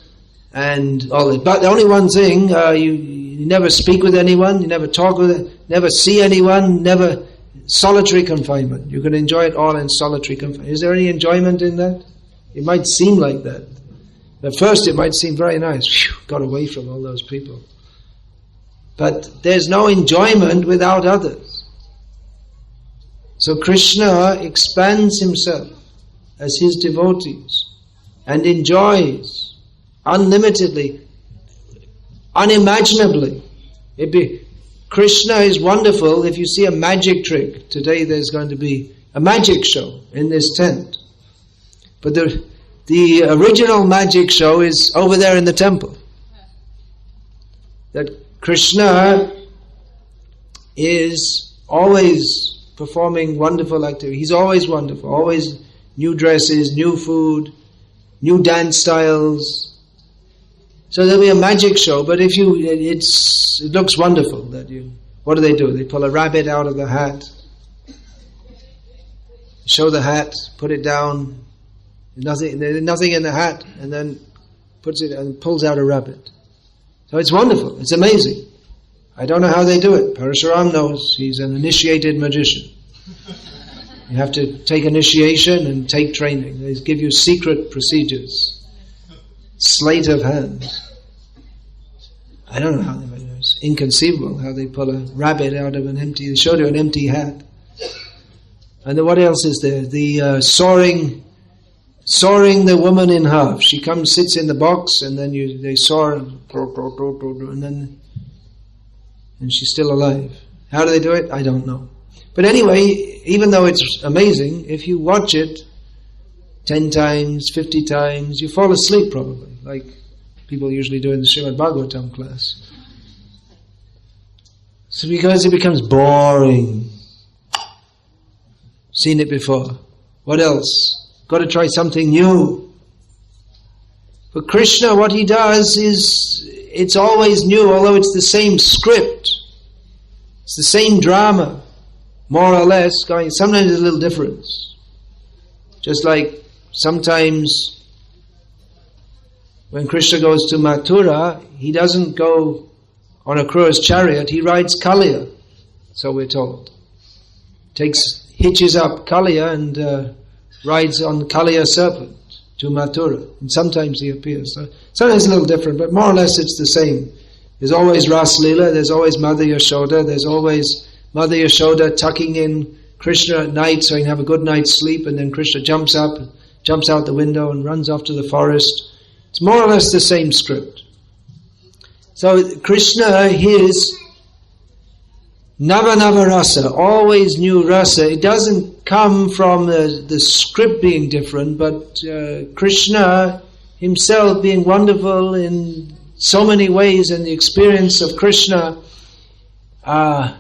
and all that. But the only one thing, you never speak with anyone, you never talk with, never see anyone, never solitary confinement. You can enjoy it all in solitary confinement. Is there any enjoyment in that? It might seem like that. At first it might seem very nice. Phew, got away from all those people. But there's no enjoyment without others. So Krishna expands himself as his devotees and enjoys unlimitedly, unimaginably. Krishna is wonderful. If you see a magic trick, today there's going to be a magic show in this tent. But the original magic show is over there in the temple. That Krishna is always performing wonderful activity. He's always wonderful, always new dresses, new food, new dance styles. So there'll be a magic show, but it looks wonderful. What do? They pull a rabbit out of the hat, show the hat, put it down, there's nothing in the hat, and then puts it and pulls out a rabbit. So it's wonderful, it's amazing. I don't know how they do it. Parashuram knows, he's an initiated magician. You have to take initiation and take training. They give you secret procedures. Sleight of hand. I don't know how they do it. It's inconceivable how they pull a rabbit out of they showed you an empty hat. And then what else is there? The soaring the woman in half. She comes, sits in the box, and then they soar, and she's still alive. How do they do it? I don't know. But anyway, even though it's amazing, if you watch it 10 times, 50 times, you fall asleep probably, like people usually do in the Srimad Bhagavatam class. So because it becomes boring. Seen it before. What else? Got to try something new. But Krishna, what he does is, it's always new, although it's the same script. It's the same drama, more or less, sometimes there's a little difference. Just like sometimes when Krishna goes to Mathura, he doesn't go on a crow's chariot, he rides Kaliya, so we're told. Hitches up Kaliya and rides on Kaliya serpent to Mathura, and sometimes he appears. So sometimes it's a little different, but more or less it's the same. There's always Ras Leela, there's always Mother Yashoda, there's always Mother Yashoda tucking in Krishna at night so he can have a good night's sleep, and then Krishna jumps out the window and runs off to the forest. It's more or less the same script. So Krishna, his Nava rasa, always new rasa. It doesn't come from the script being different, but Krishna himself being wonderful in so many ways, and the experience of Krishna, the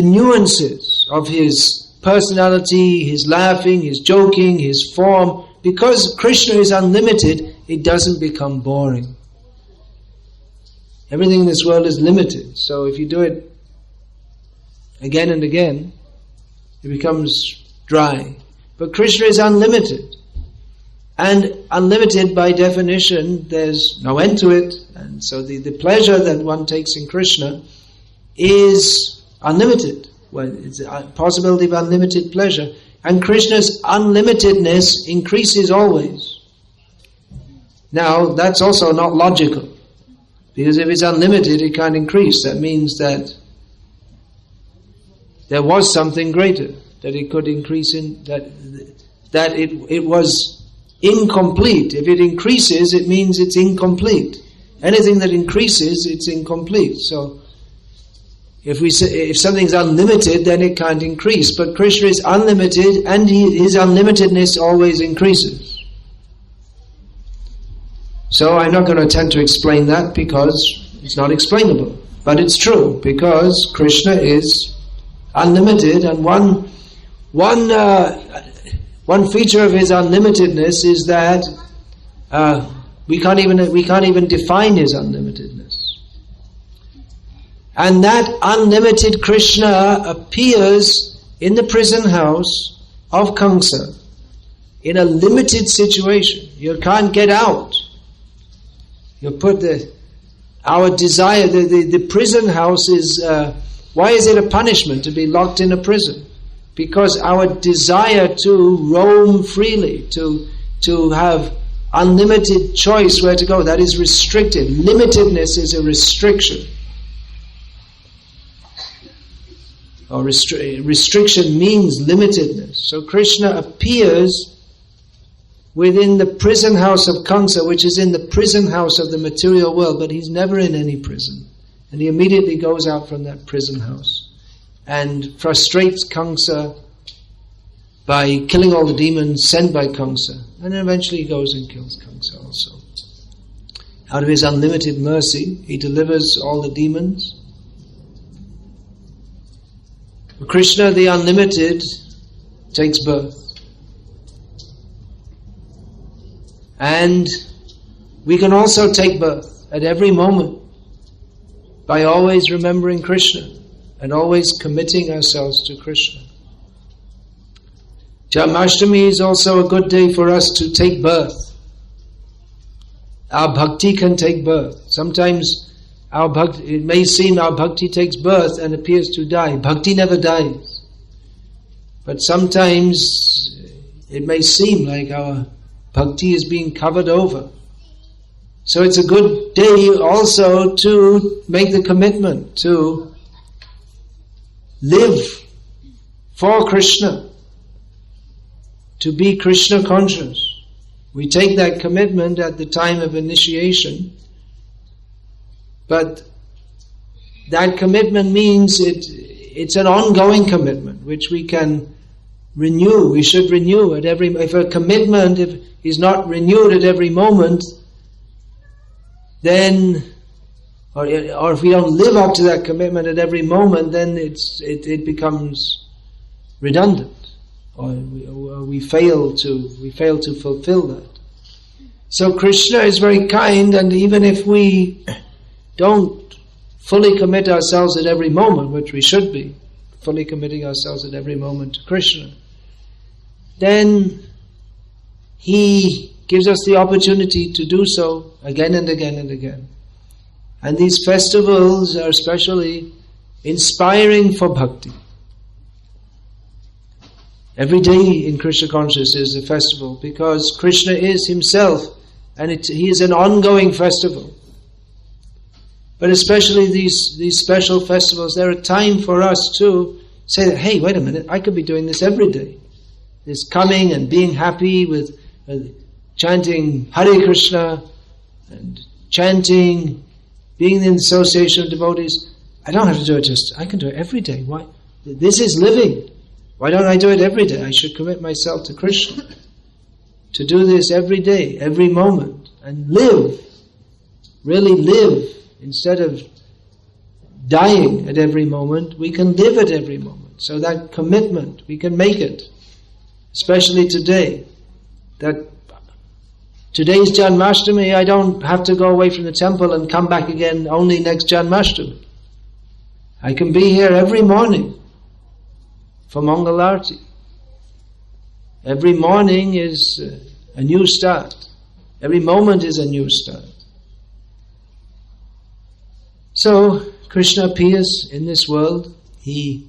nuances of his personality, his laughing, his joking, his form, because Krishna is unlimited, it doesn't become boring. Everything in this world is limited, so if you do it again and again, it becomes dry. But Krishna is unlimited. And unlimited by definition, there's no end to it. And so the pleasure that one takes in Krishna is unlimited. Well, it's a possibility of unlimited pleasure. And Krishna's unlimitedness increases always. Now, that's also not logical. Because if it's unlimited, it can't increase. That means that there was something greater, that it could increase in, that it was incomplete. If it increases, it means it's incomplete. Anything that increases, it's incomplete. So, if something's unlimited, then it can't increase. But Krishna is unlimited, and his unlimitedness always increases. So I'm not going to attempt to explain that because it's not explainable. But it's true, because Krishna is unlimited, and one feature of his unlimitedness is that we can't even define his unlimitedness. And that unlimited Krishna appears in the prison house of Kamsa. in a limited situation. You can't get out. You put our desire, the prison house is, why is it a punishment to be locked in a prison? Because our desire to roam freely, to have unlimited choice where to go, that is restricted. Limitedness is a restriction. Or restriction means limitedness. So Krishna appears within the prison house of Kamsa, which is in the prison house of the material world, but he's never in any prison. And he immediately goes out from that prison house and frustrates Kamsa by killing all the demons sent by Kamsa. And then eventually he goes and kills Kamsa also. Out of his unlimited mercy, he delivers all the demons. Krishna, the unlimited, takes birth. And we can also take birth at every moment by always remembering Krishna and always committing ourselves to Krishna. Janmastami is also a good day for us to take birth. Our bhakti can take birth. Sometimes it may seem our bhakti takes birth and appears to die. Bhakti never dies. But sometimes it may seem like our bhakti is being covered over. So it's a good day also to make the commitment to live for Krishna, to be Krishna conscious. We take that commitment at the time of initiation, but that commitment means it's an ongoing commitment which we can renew. We should renew at every. If a commitment is not renewed at every moment, then, or if we don't live up to that commitment at every moment, then it becomes redundant, or we fail to fulfill that. So Krishna is very kind, and even if we don't fully commit ourselves at every moment, which we should be, fully committing ourselves at every moment to Krishna, then He gives us the opportunity to do so again and again and again. And these festivals are especially inspiring for bhakti. Every day in Krishna consciousness is a festival because Krishna is Himself, and He is an ongoing festival. But especially these special festivals, they're a time for us to say that, hey, wait a minute, I could be doing this every day. This coming and being happy with chanting Hare Krishna and chanting, being in the association of devotees. I don't have to do it I can do it every day. Why? This is living. Why don't I do it every day? I should commit myself to Krishna. To do this every day, every moment, and live. Really live. Instead of dying at every moment, we can live at every moment. So that commitment, we can make it. Especially today. That today's Janmastami, I don't have to go away from the temple and come back again only next Janmastami. I can be here every morning for Mangalarti. Every morning is a new start. Every moment is a new start. So, Krishna appears in this world. He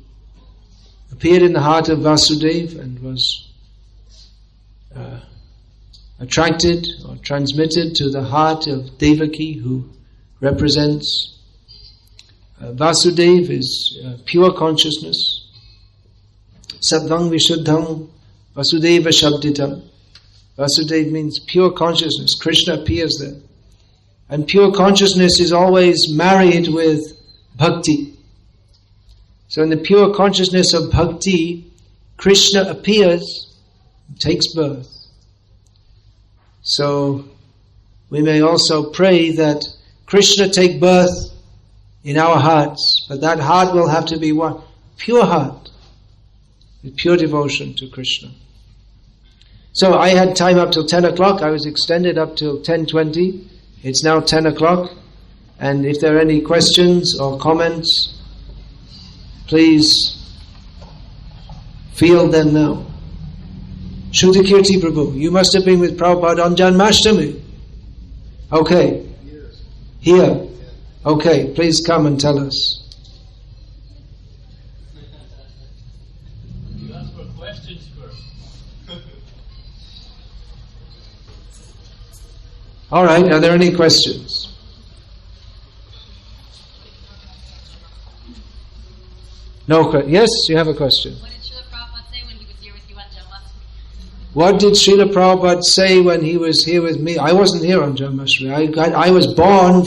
appeared in the heart of Vasudeva and was attracted or transmitted to the heart of Devaki, who represents Vasudeva is pure consciousness. Sattvam Vishuddham Vasudeva Shabditam. Vasudeva means pure consciousness. Krishna appears there. And pure consciousness is always married with bhakti. So in the pure consciousness of bhakti, Krishna appears, takes birth. So we may also pray that Krishna take birth in our hearts, but that heart will have to be what? Pure heart, with pure devotion to Krishna. So I had time up till 10 o'clock, I was extended up till 10:20. It's now 10 o'clock, and if there are any questions or comments, please field them now. Shrutikirti Prabhu, you must have been with Prabhupada on Janmastami. Okay. Here. Okay, please come and tell us. You ask for questions first. All right, are there any questions? No question. Yes, you have a question. What did Srila Prabhupada say when he was here with you on Janmastami? What did Srila Prabhupada say when he was here with me? I wasn't here on Janmastami. I was born,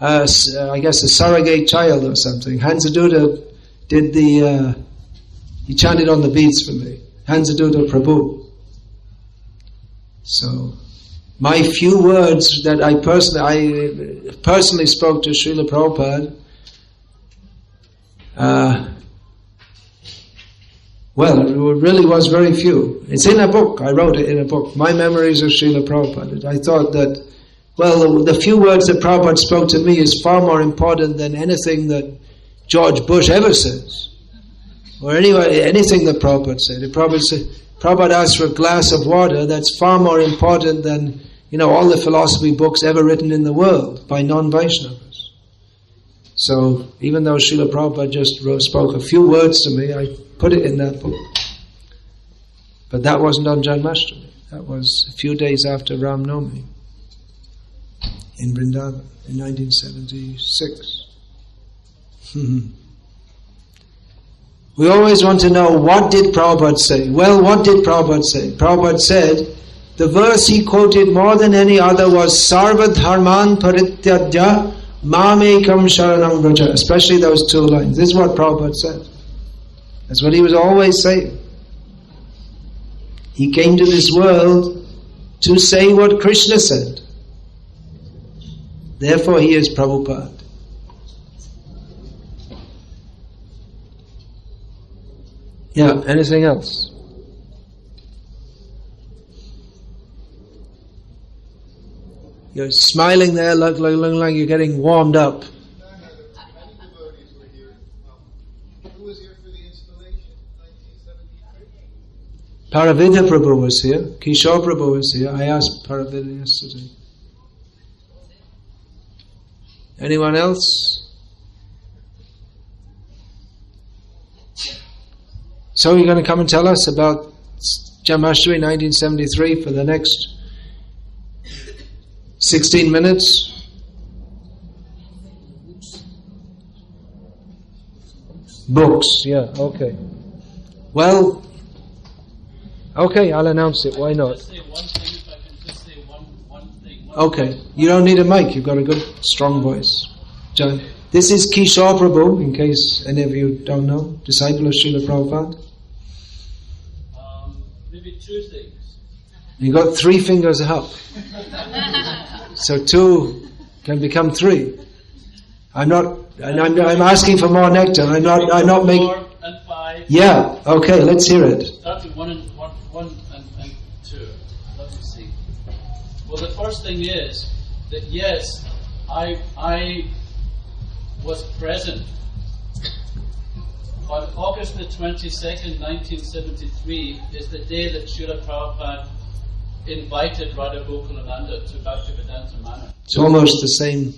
I guess, a surrogate child or something. Hansaduta did he chanted on the beads for me. Hansaduta Prabhu. So, my few words that I personally spoke to Srila Prabhupada, well, it really was very few. It's in a book. I wrote it in a book. My Memories of Srila Prabhupada. I thought that, well, the few words that Prabhupada spoke to me is far more important than anything that George Bush ever says. Or anything that Prabhupada said. If Prabhupada asked for a glass of water, that's far more important than, all the philosophy books ever written in the world by non-Vaishnavas. So, even though Srila Prabhupada just spoke a few words to me, I put it in that book. But that wasn't on Janmastami. That was a few days after Ram Navami in Vrindavan in 1976. We always want to know, what did Prabhupada say? Well, what did Prabhupada say? Prabhupada said, the verse he quoted more than any other was Sarva Dharman Parityajya Mamekam Sharanam Vraja, especially those two lines. This is what Prabhupada said. That's what he was always saying. He came to this world to say what Krishna said. Therefore he is Prabhupada. Yeah, anything else? You're smiling there, like you're getting warmed up. Paravidya Prabhu was here. Kishore Prabhu was here. I asked Paravidya yesterday. Anyone else? So you're going to come and tell us about Janmastami 1973 for the next 16 minutes? Books, yeah, okay. Well, okay, I'll announce it. Why not? Okay, you don't need a mic. You've got a good, strong voice. John, this is Kishore Prabhu, in case any of you don't know, disciple of Srila Prabhupada. Maybe two things. You got 3 fingers up, so 2 can become 3. I'm asking for more nectar. I'm not making. 4 and 5. Yeah. Okay. Let's hear it. Start with 1 and 2. Let me see. Well, the first thing is that yes, I was present on August the 22nd, 1973. Is the day that Srila Prabhupada invited Radha Gokulananda to Bhaktivedanta Manor. It's almost the same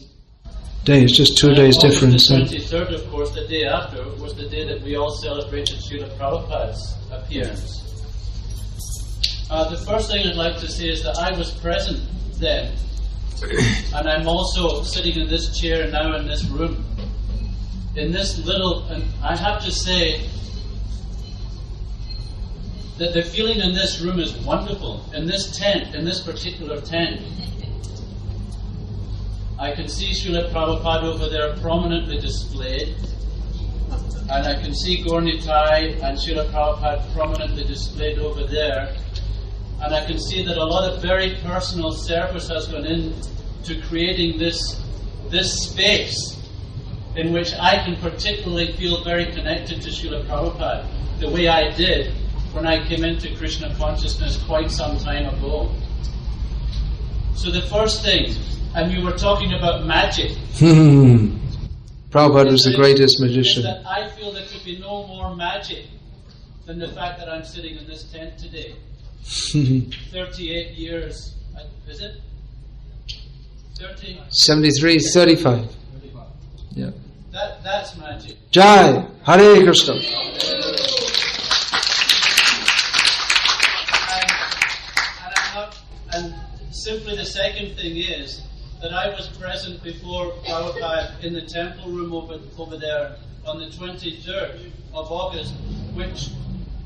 day. It's just 2 days difference. The 23rd, of course, the day after, was the day that we all celebrated Srila Prabhupada's appearance. The first thing I'd like to say is that I was present then, and I'm also sitting in this chair now in this room. In this little, and I have to say that the feeling in this room is wonderful. In this tent, in this particular tent, I can see Srila Prabhupada over there prominently displayed, and I can see Gaur-Nitai and Srila Prabhupada prominently displayed over there, and I can see that a lot of very personal service has gone into creating this space in which I can particularly feel very connected to Srila Prabhupada, the way I did when I came into Krishna consciousness quite some time ago. So the first thing, and you were talking about magic. Prabhupada was the greatest magician. That I feel there could be no more magic than the fact that I'm sitting in this tent today. 38 years, is it? 30? 73, 35. Yeah. That's magic. Jai, Hare Krishna. And simply the second thing is that I was present before Prabhupada in the temple room over there on the 23rd of August, which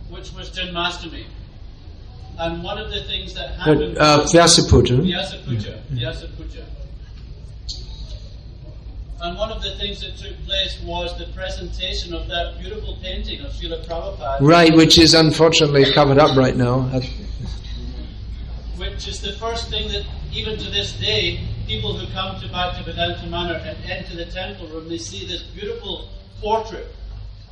was Janmastami. And one of the things that happened Vyasa Puja. Vyasa Puja. And one of the things that took place was the presentation of that beautiful painting of Srila Prabhupada. Right, which is unfortunately covered up right now. Which is the first thing that, even to this day, people who come to Bhaktivedanta Manor and enter the temple room, they see this beautiful portrait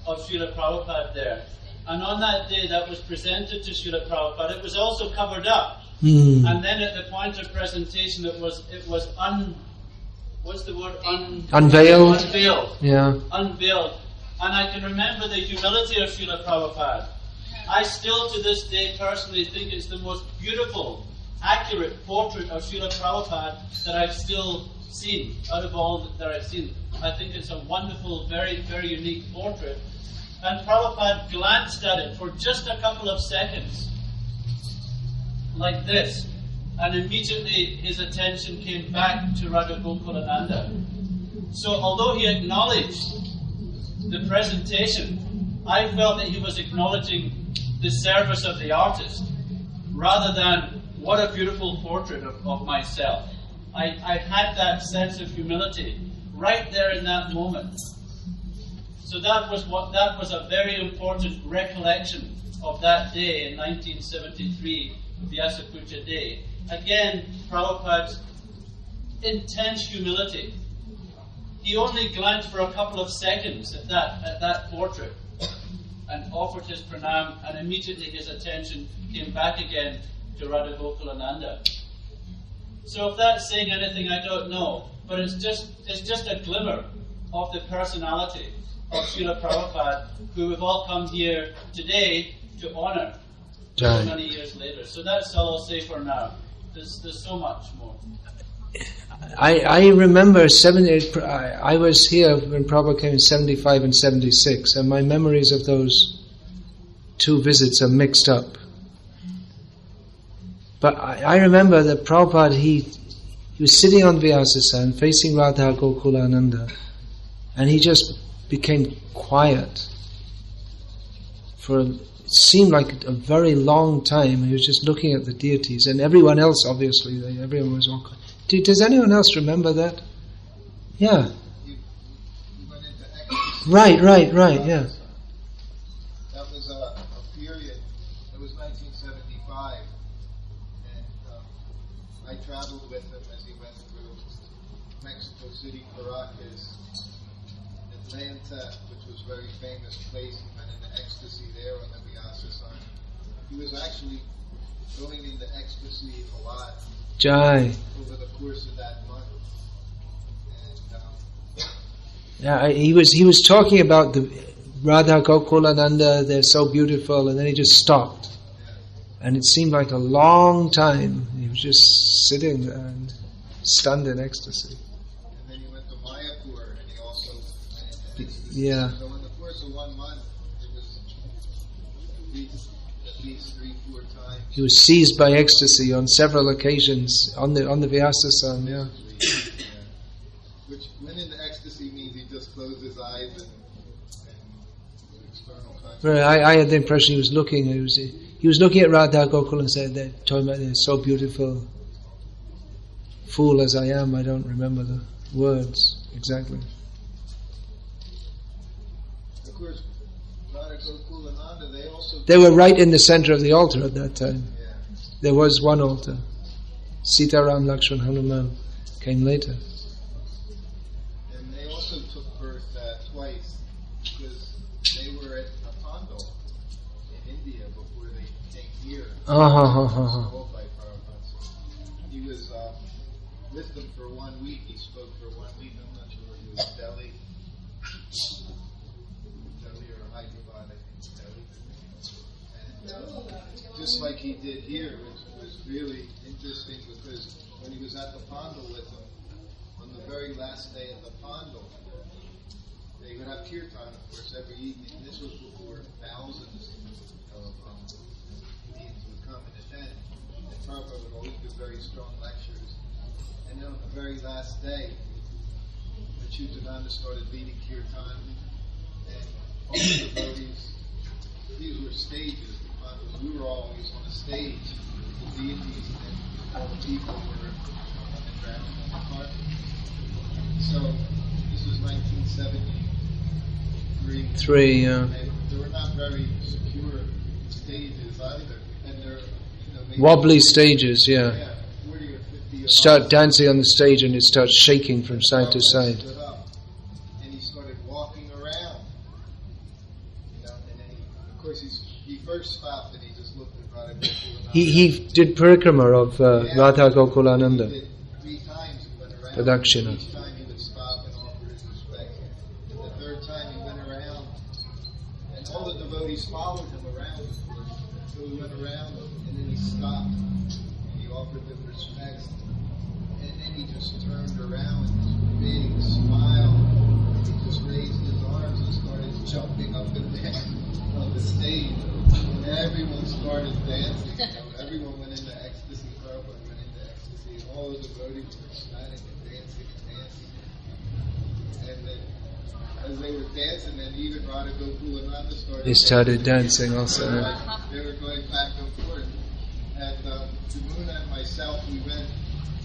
of Srila Prabhupada there. And on that day that was presented to Srila Prabhupada, it was also covered up. And then at the point of presentation, it was Unveiled. Unveiled. Yeah. Unveiled. And I can remember the humility of Srila Prabhupada. I still to this day personally think it's the most beautiful, accurate portrait of Srila Prabhupada that I've still seen, out of all that I've seen. I think it's a wonderful, very, very unique portrait. And Prabhupada glanced at it for just a couple of seconds, like this, and immediately his attention came back to Radha Gokulananda. So although he acknowledged the presentation, I felt that he was acknowledging the service of the artist, rather than what a beautiful portrait of myself. I had that sense of humility right there in that moment. So that was a very important recollection of that day in 1973, Vyasa Puja Day. Again, Prabhupada's intense humility. He only glanced for a couple of seconds at that portrait and offered his pranam, and immediately his attention came back again to Radha Gokulananda. So if that's saying anything, I don't know, but it's just a glimmer of the personality of Srila Prabhupada, who we've all come here today to honor so many years later. So that's all I'll say for now. There's so much more. I remember I was here when Prabhupada came in 75 and 76, and my memories of those two visits are mixed up. But I remember that Prabhupada, he was sitting on Vyasasana facing Radha Gokulananda, and he just became quiet for it seemed like a very long time. He was just looking at the deities, and everyone else, obviously, everyone was all quiet. Does anyone else remember that? Yeah. You went into ecstasy. Right, yeah. That was a period, it was 1975, and I traveled with him as he went through Mexico City, Caracas, Atlanta, which was a very famous place. He went into ecstasy there on the Vyasasana. He was actually going into ecstasy a lot. Jai. Over the course of that month. And, Yeah, he was talking about the Radha Gokulananda, they're so beautiful, and then he just stopped. And it seemed like a long time. He was just sitting there and stunned in ecstasy. and then he went to Mayapur, and he also went into ecstasy. Yeah. So in the course of 1 month, it was at least 3-4 times. He was seized by ecstasy on several occasions on the Vyasasana, yeah. Which went into ecstasy means he just closed his eyes and external consciousness. Right, I had the impression he was looking at Radha Gokul and said, they're talking about they're so beautiful. Fool as I am, I don't remember the words exactly. Of course, Radha Gokulananda, They were right in the center of the altar at that time. yeah. There was one altar. Sita Ram Lakshman Hanuman came later. And they also took birth twice because they were at Apando in India before they came here. Told by Prabhupada. He was with them for 1 week. He spoke for 1 week. I'm not sure if it was Delhi or Hyderabad. I think Delhi. And just like he did here, which was really interesting because when he was at the Pandal with them, on the very last day of the Pandal, they would have kirtan, of course, every evening. This was before thousands of Indians would come and attend. And Prabhupada would always give very strong lectures. And then on the very last day, the Chutananda started leading kirtan, and all the devotees, these were stages. We were always on a stage. The deities and all the people were on the ground, on the carpet. So this was 1973. Yeah. And they were not very secure stages either, and they're maybe Wobbly stages, yeah. 40 or 50. Start dancing on the stage and it starts shaking from side to side. Stood up, and he started walking around, and then of course he first stopped and he just looked at Radha Gokulananda. He did parikrama of Radha Gokulananda. He did 3 times he went around. Pradakshina. Each time he would stop and offer his respect. And the 3rd time he went around, and all the devotees followed him around. So he went around, and then he stopped, and he offered them respect. And then he just turned around with this big smile, and he just raised his arms and started jumping up and down on the stage. And everyone started dancing. Everyone went into ecstasy. Prabhupada went into ecstasy. And all the devotees were ecstatic and dancing and dancing. And then, as they were dancing, then even Radha Gokulananda started. They started dancing also. They were going back and forth. And Jamuna and myself, we went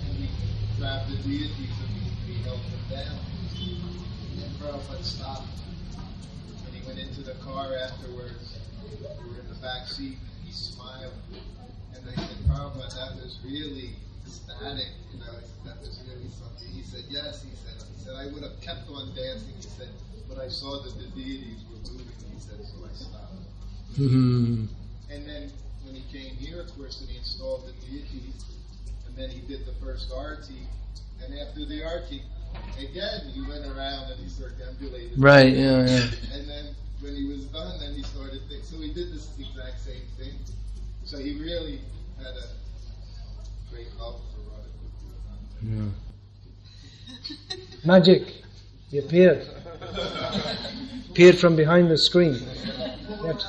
and we grabbed the deities and we held them down. And then Prabhupada stopped. And he went into the car afterwards. We were in the back seat and he smiled. And I said, Prabhupada, that was really ecstatic. That was really something. He said, yes, he said, I would have kept on dancing, he said, but I saw that the deities were moving, he said, so I stopped. Mm-hmm. And then when he came here, of course, and he installed the deities, and then he did the first arti, and after the arti, again, he went around and he circumambulated. Right, yeah. And then when he was done, then he started thinking. So he did this exact same thing. So he really had a great love for Radha. Yeah. Magic. He appeared. Appeared from behind the screen. Yep.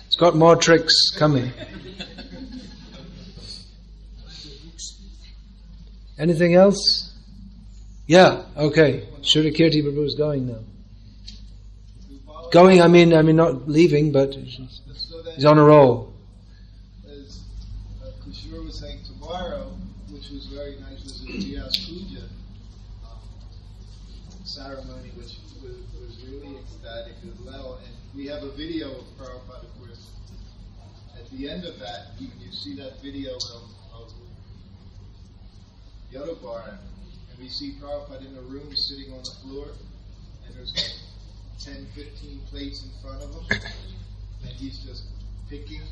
It's got more tricks coming. Anything else? Yeah, okay. Shurakirti Prabhu is going now. Going, I mean not leaving, but he's on a roll. As Kushur was saying, tomorrow, which was very nice, was a Vyas Puja ceremony, which was really ecstatic as well. And we have a video of Prabhupada, of course. At the end of that, you see that video of Yodobar, and we see Prabhupada in a room sitting on the floor, and there's like 10, 15 plates in front of him, and he's just picking.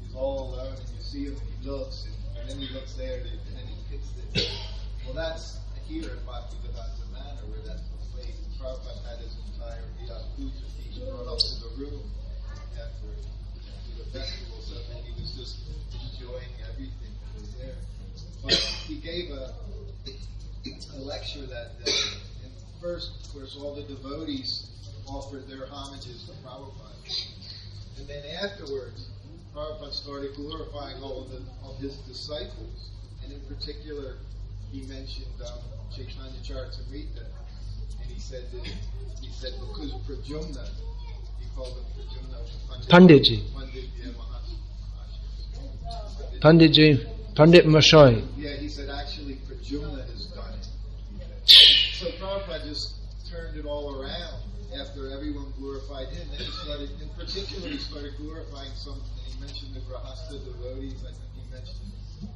He's all alone, and you see him, and he looks, and then he looks there, and then he picks it. Well, that's here at Bhaktivedanta Manor, where that's the place. And Prabhupada had his entire Vyas Puja piece brought up to the room after the festival, so then he was just enjoying everything that was there. But he gave a lecture that day, and first, of course, all the devotees offered their homages to Prabhupada. And then afterwards, Prabhupada started glorifying all of his disciples. And in particular, he mentioned Chaitanya Charitamrita. And he said because Pradyumna, he called him Pradyumna Panditji. Panditji. Pandit Mashai. Yeah, he said actually Pradyumna has done it. So Prabhupada just turned it all around. After everyone glorified him, then he started, in particular, he started glorifying some, and he mentioned the Grahasta devotees, I think he mentioned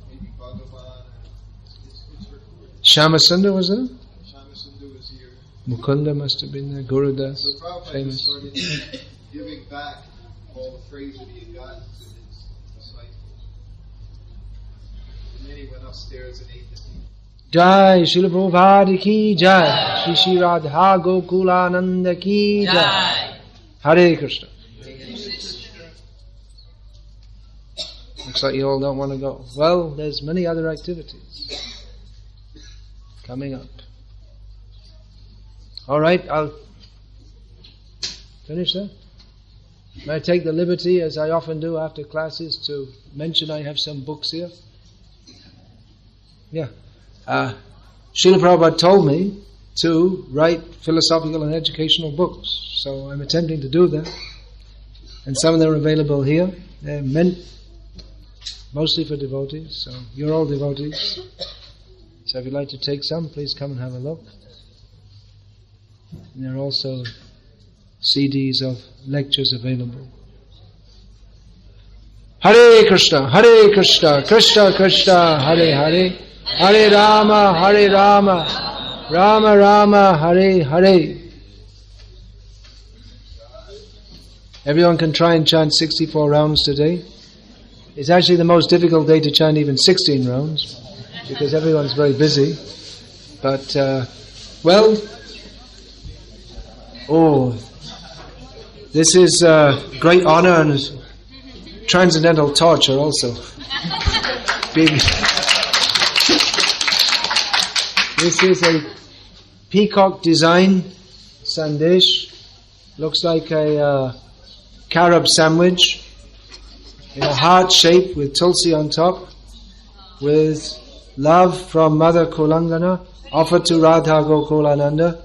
maybe Bhagavan, it's recorded. Shyamasundar was there? Shyamasundar was here. Mukunda must have been there, Gurudas, So Prabhupada famous. started giving back all the praise that he had gotten to his disciples. And then he went upstairs and ate the tea. Jai Srila Prabhupada ki Jai, Shri Shri Radha Gokulananda ki Jai. Hare Krishna. Looks like you all don't want to go. Well, there's many other activities coming up. All right, I'll finish there. May I take the liberty, as I often do after classes, to mention I have some books here? Yeah. Srila Prabhupada told me to write philosophical and educational books, so I'm attempting to do that. And some of them are available here. They're meant mostly for devotees, so you're all devotees. So if you'd like to take some, please come and have a look. And there are also CDs of lectures available. Hare Krishna, Krishna Krishna, Hare Hare, Hare Rama, Rama Rama, Hare Hare. Everyone can try and chant 64 rounds today. It's actually the most difficult day to chant even 16 rounds, because everyone's very busy. But, this is great honor and transcendental torture also. This is a peacock design sandesh. Looks like a carob sandwich in a heart shape with tulsi on top, with love from Mother Kulangana, offered to Radha Gokulananda,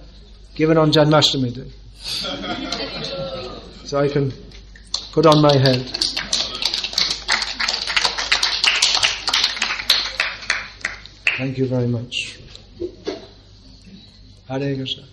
given on Janmastami day. So I can put on my head. Thank you very much. Hare Krishna.